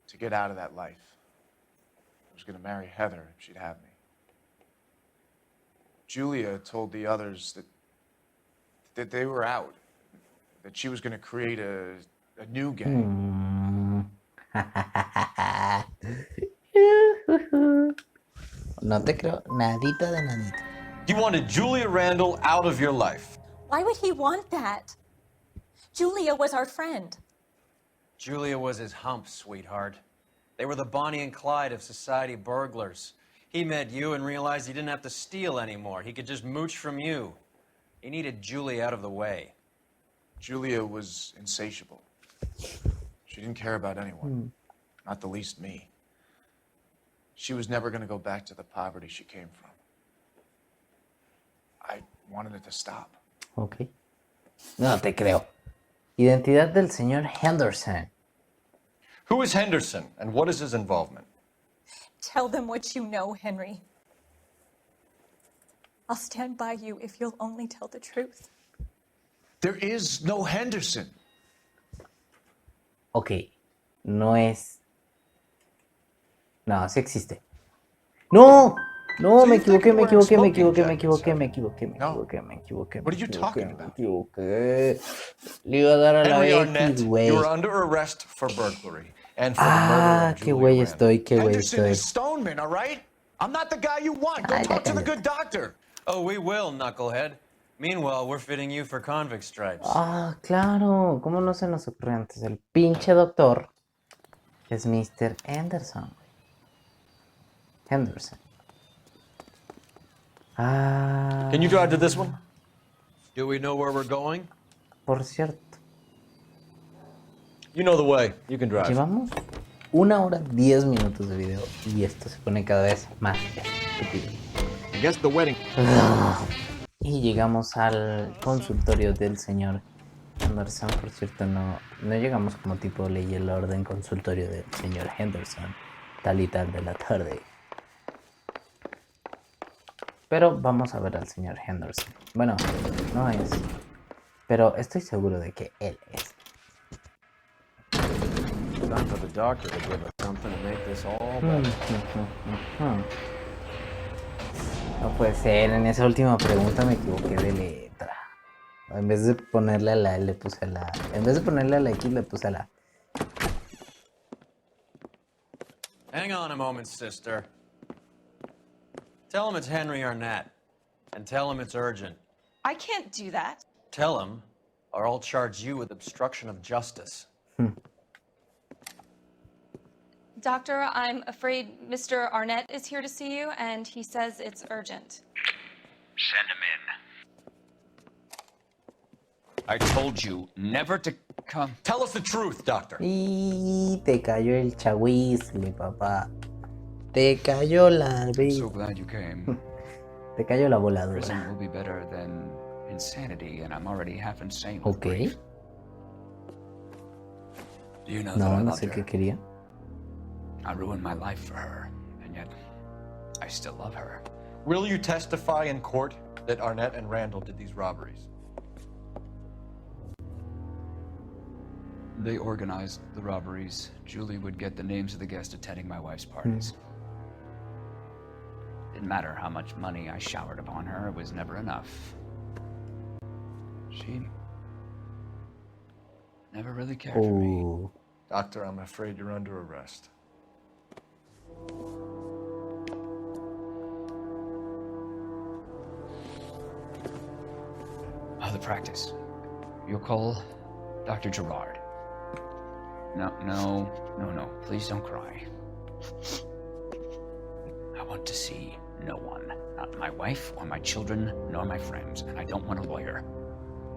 S17: to get out of that life. I was going to marry Heather if she'd have me. Julia told the others that they were out, that she was going to create a new gang.
S2: No te creo nadita de nadita.
S3: You wanted Julia Randall out of your life.
S13: Why would he want that? Julia was our friend.
S8: Julia was his hump, sweetheart. They were the Bonnie and Clyde of society burglars. He met you and realized he didn't have to steal anymore. He could just mooch from you. He needed Julia out of the way.
S17: Julia was insatiable. She didn't care about anyone, not the least me. She was never going to go back to the poverty she came from. I wanted it to stop.
S2: Ok. No te creo. Identidad del señor Henderson.
S3: Who is Henderson and what is his involvement?
S13: Tell them what you know, Henry. I'll stand by you if you'll only tell the truth.
S17: There is no Henderson.
S2: Ok. No es... No, sí existe. ¡No! No, me equivoqué.
S17: What are you talking about?
S2: Le iba a dar a la
S3: Henry
S2: X,
S3: Arnett,
S2: güey.
S3: you are under arrest for burglary and for the murder of
S2: Qué
S3: Julia
S2: güey
S3: Randall.
S2: estoy, qué güey
S17: Henderson
S2: estoy.
S17: is Stoneman, all right? I'm not the guy you want. Go talk to the good doctor.
S8: Oh, we will, knucklehead. Meanwhile, we're fitting you for convict stripes.
S2: Ah, claro. ¿Cómo no se nos ocurrió antes? El pinche doctor es Mr. Anderson. Henderson. Ah.
S3: Can you drive to this one?
S8: Do we know where we're going?
S2: Por cierto.
S3: You know the way. You can drive.
S2: Llevamos 1 hora 10 minutos de video y esto se pone cada vez más estúpido.
S3: I guess the wedding.
S2: Y llegamos al consultorio del señor Henderson. Por cierto, no llegamos como tipo leí el orden consultorio del señor Henderson, tal y tal de la tarde. Pero vamos a ver al señor Henderson. Bueno, no es. Pero estoy seguro de que él es.
S8: Time for the doctor to give us something to make this all better.
S2: No puede ser, en esa última pregunta me equivoqué de letra. En vez de ponerle a la L le puse a la A. En vez de ponerle a la X le puse a la A.
S8: Hang on a moment, sister. Tell him it's Henry Arnett. And tell him it's urgent.
S10: I can't do that.
S8: Tell him, or I'll charge you with obstruction of justice.
S10: Doctor, I'm afraid Mr. Arnett is here to see you, and he says it's urgent.
S22: Send him in.
S6: I told you never to come.
S3: Tell us the truth, doctor.
S2: Y te cayó el chahuizle, papá. Te cayó la...
S22: I'm so glad you came.
S2: Te cayó la voladora.
S22: Prison will be better than insanity, and I'm already half insane.
S2: Ok.
S22: Do you know
S2: No,
S22: that I
S2: no
S22: loved
S2: sé
S22: her?
S2: qué quería.
S22: I ruined my life for her, and yet I still love her.
S3: Will you testify in court that Arnett and Randall did these robberies?
S22: They organized the robberies. Julie would get the names of the guests attending my wife's parties. Didn't matter how much money I showered upon her, it was never enough. never really cared for me.
S17: Doctor, I'm afraid you're under arrest.
S22: Oh, the practice. You'll call Dr. Gerard. No. Please don't cry. I want to see no one. Not my wife or my children, nor my friends. And I don't want a lawyer.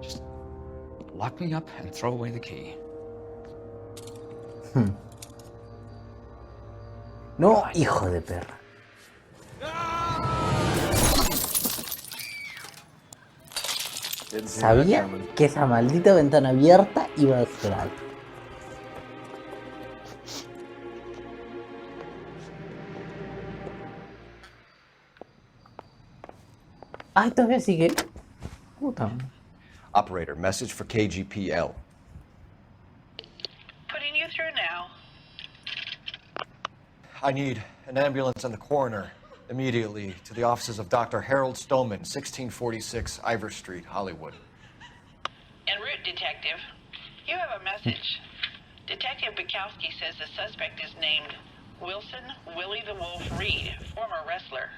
S22: Just lock me up and throw away the key.
S2: No, hijo de perra. Sabía que esa maldita ventana abierta iba a ser algo. Ay, todavía sigue. Puta.
S3: Operator, message for KGPL.
S14: Putting you through now.
S3: I need an ambulance and the coroner immediately to the offices of Dr. Harold Stoneman, 1646 Ivor Street, Hollywood.
S14: En route, Detective. You have a message. Detective Bukowski says the suspect is named Wilson Willie the Wolf Reed, former wrestler.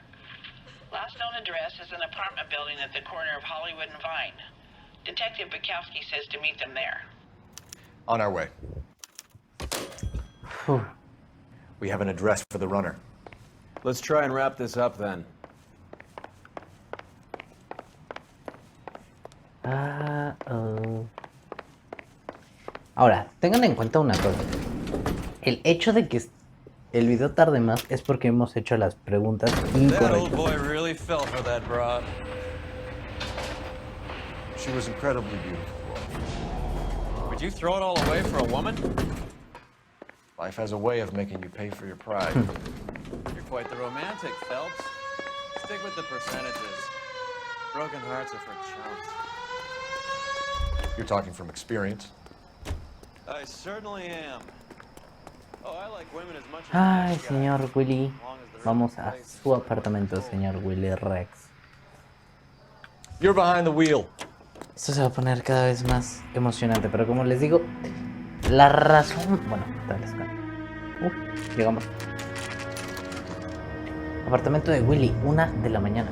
S14: Last known address is an apartment building at the corner of Hollywood and Vine. Detective Bukowski says to meet them there.
S3: On our way. We have an address for the runner.
S8: Let's try and wrap this up then.
S2: Ahora, tengan en cuenta una cosa. El hecho de que el video tarde más es porque hemos hecho las preguntas incorrectas.
S3: She was incredibly beautiful.
S8: Would you throw it all away for a woman?
S3: Life has a way of making you pay for your pride.
S8: You're quite the romantic, Phelps. Stick with the percentages. Broken hearts are for chumps.
S3: You're talking from experience.
S8: I certainly am. Oh, I like women as much as
S2: Ay, señor Willy. Vamos a su apartamento, señor Willy Rex.
S3: You're behind the wheel.
S2: Esto se va a poner cada vez más emocionante, pero como les digo, la razón... Bueno, tal vez llegamos. Apartamento de Willy, 1 de la mañana.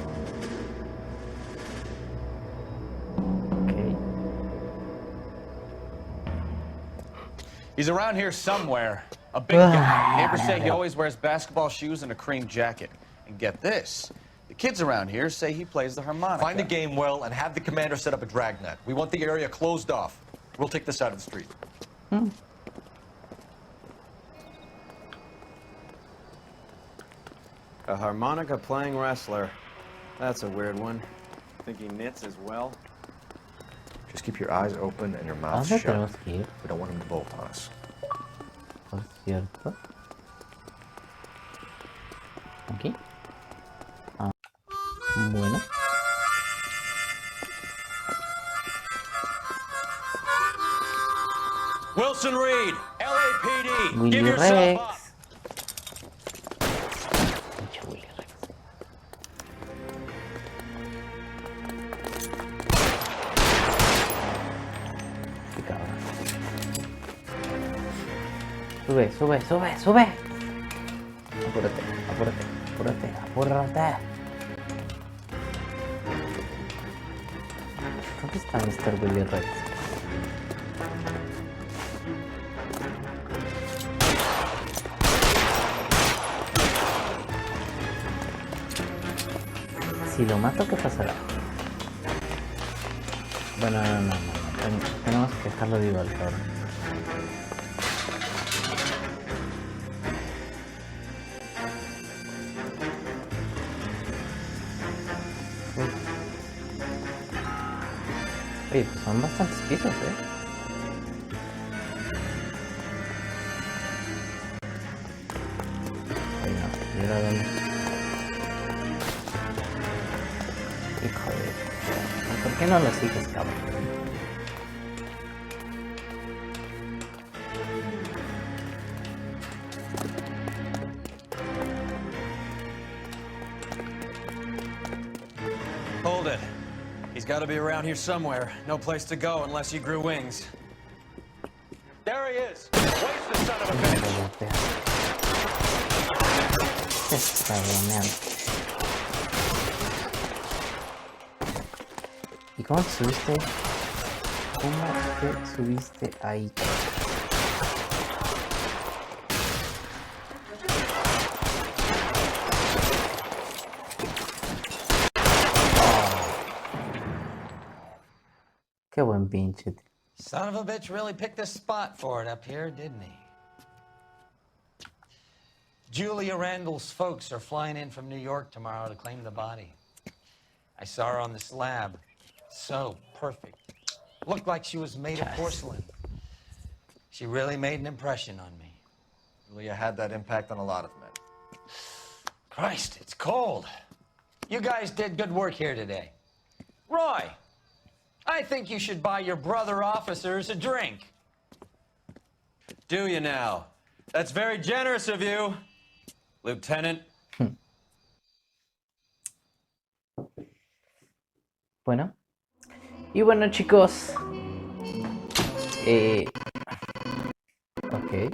S4: He's around here somewhere. A big guy. Neighbors say he always wears basketball shoes and a cream jacket. And get this. The kids around here say he plays the harmonica.
S3: Find the game well and have the commander set up a dragnet. We want the area closed off. We'll take this out of the street.
S8: A harmonica playing wrestler. That's a weird one. Think he knits as well?
S3: Just keep your eyes open and your mouth
S2: ¿Dónde
S3: shut.
S2: tenemos que ir?
S3: We don't want him to bolt on us.
S2: Por cierto. Aquí. Bueno.
S8: Wilson Reed, LAPD.
S2: Willy
S8: Give yourself
S2: Rex.
S8: up.
S2: Pinche Willy Rex. Qué cabrón. Sube. Apúrate. ¿Dónde está Mr. Willy Rex? Si lo mato, ¿qué pasará? Bueno, no. Tenemos que dejarlo vivo al cabrón. Oye, pues son bastantes pisos, Ay, no, ¿y ahora dónde? Hijo de... ¿Por qué no lo sigues, cabrón?
S8: Hold it. He's got to be around here somewhere. No place to go unless you grew wings.
S4: There he is. Waste the son of a bitch.
S2: Está bromeando. ¿Y cómo te subiste? ¿Cómo te subiste ahí? Qué buen pinche.
S1: Son of a bitch really picked a spot for it up here, didn't he? Julia Randall's folks are flying in from New York tomorrow to claim the body. I saw her on the slab. So perfect. Looked like she was made of porcelain. She really made an impression on me.
S3: Julia had that impact on a lot of men.
S1: Christ, it's cold. You guys did good work here today. Roy, I think you should buy your brother officers a drink.
S8: Do you now? That's very generous of you, Lieutenant.
S2: Bueno. Y bueno, chicos. Ok.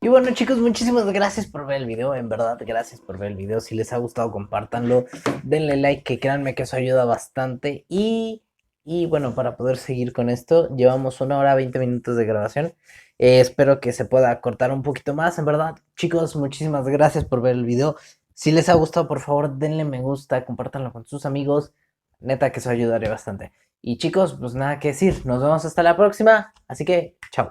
S2: Y bueno, chicos, muchísimas gracias por ver el video. En verdad, gracias por ver el video. Si les ha gustado, compártanlo. Denle like, que créanme que eso ayuda bastante. Y bueno, para poder seguir con esto, llevamos 1 hora 20 minutos de grabación. Espero que se pueda cortar un poquito más. En verdad, chicos, muchísimas gracias por ver el video. Si les ha gustado, por favor, denle me gusta, compártanlo con sus amigos. Neta que eso ayudaría bastante. Y chicos, pues nada que decir. Nos vemos hasta la próxima. Así que, chao.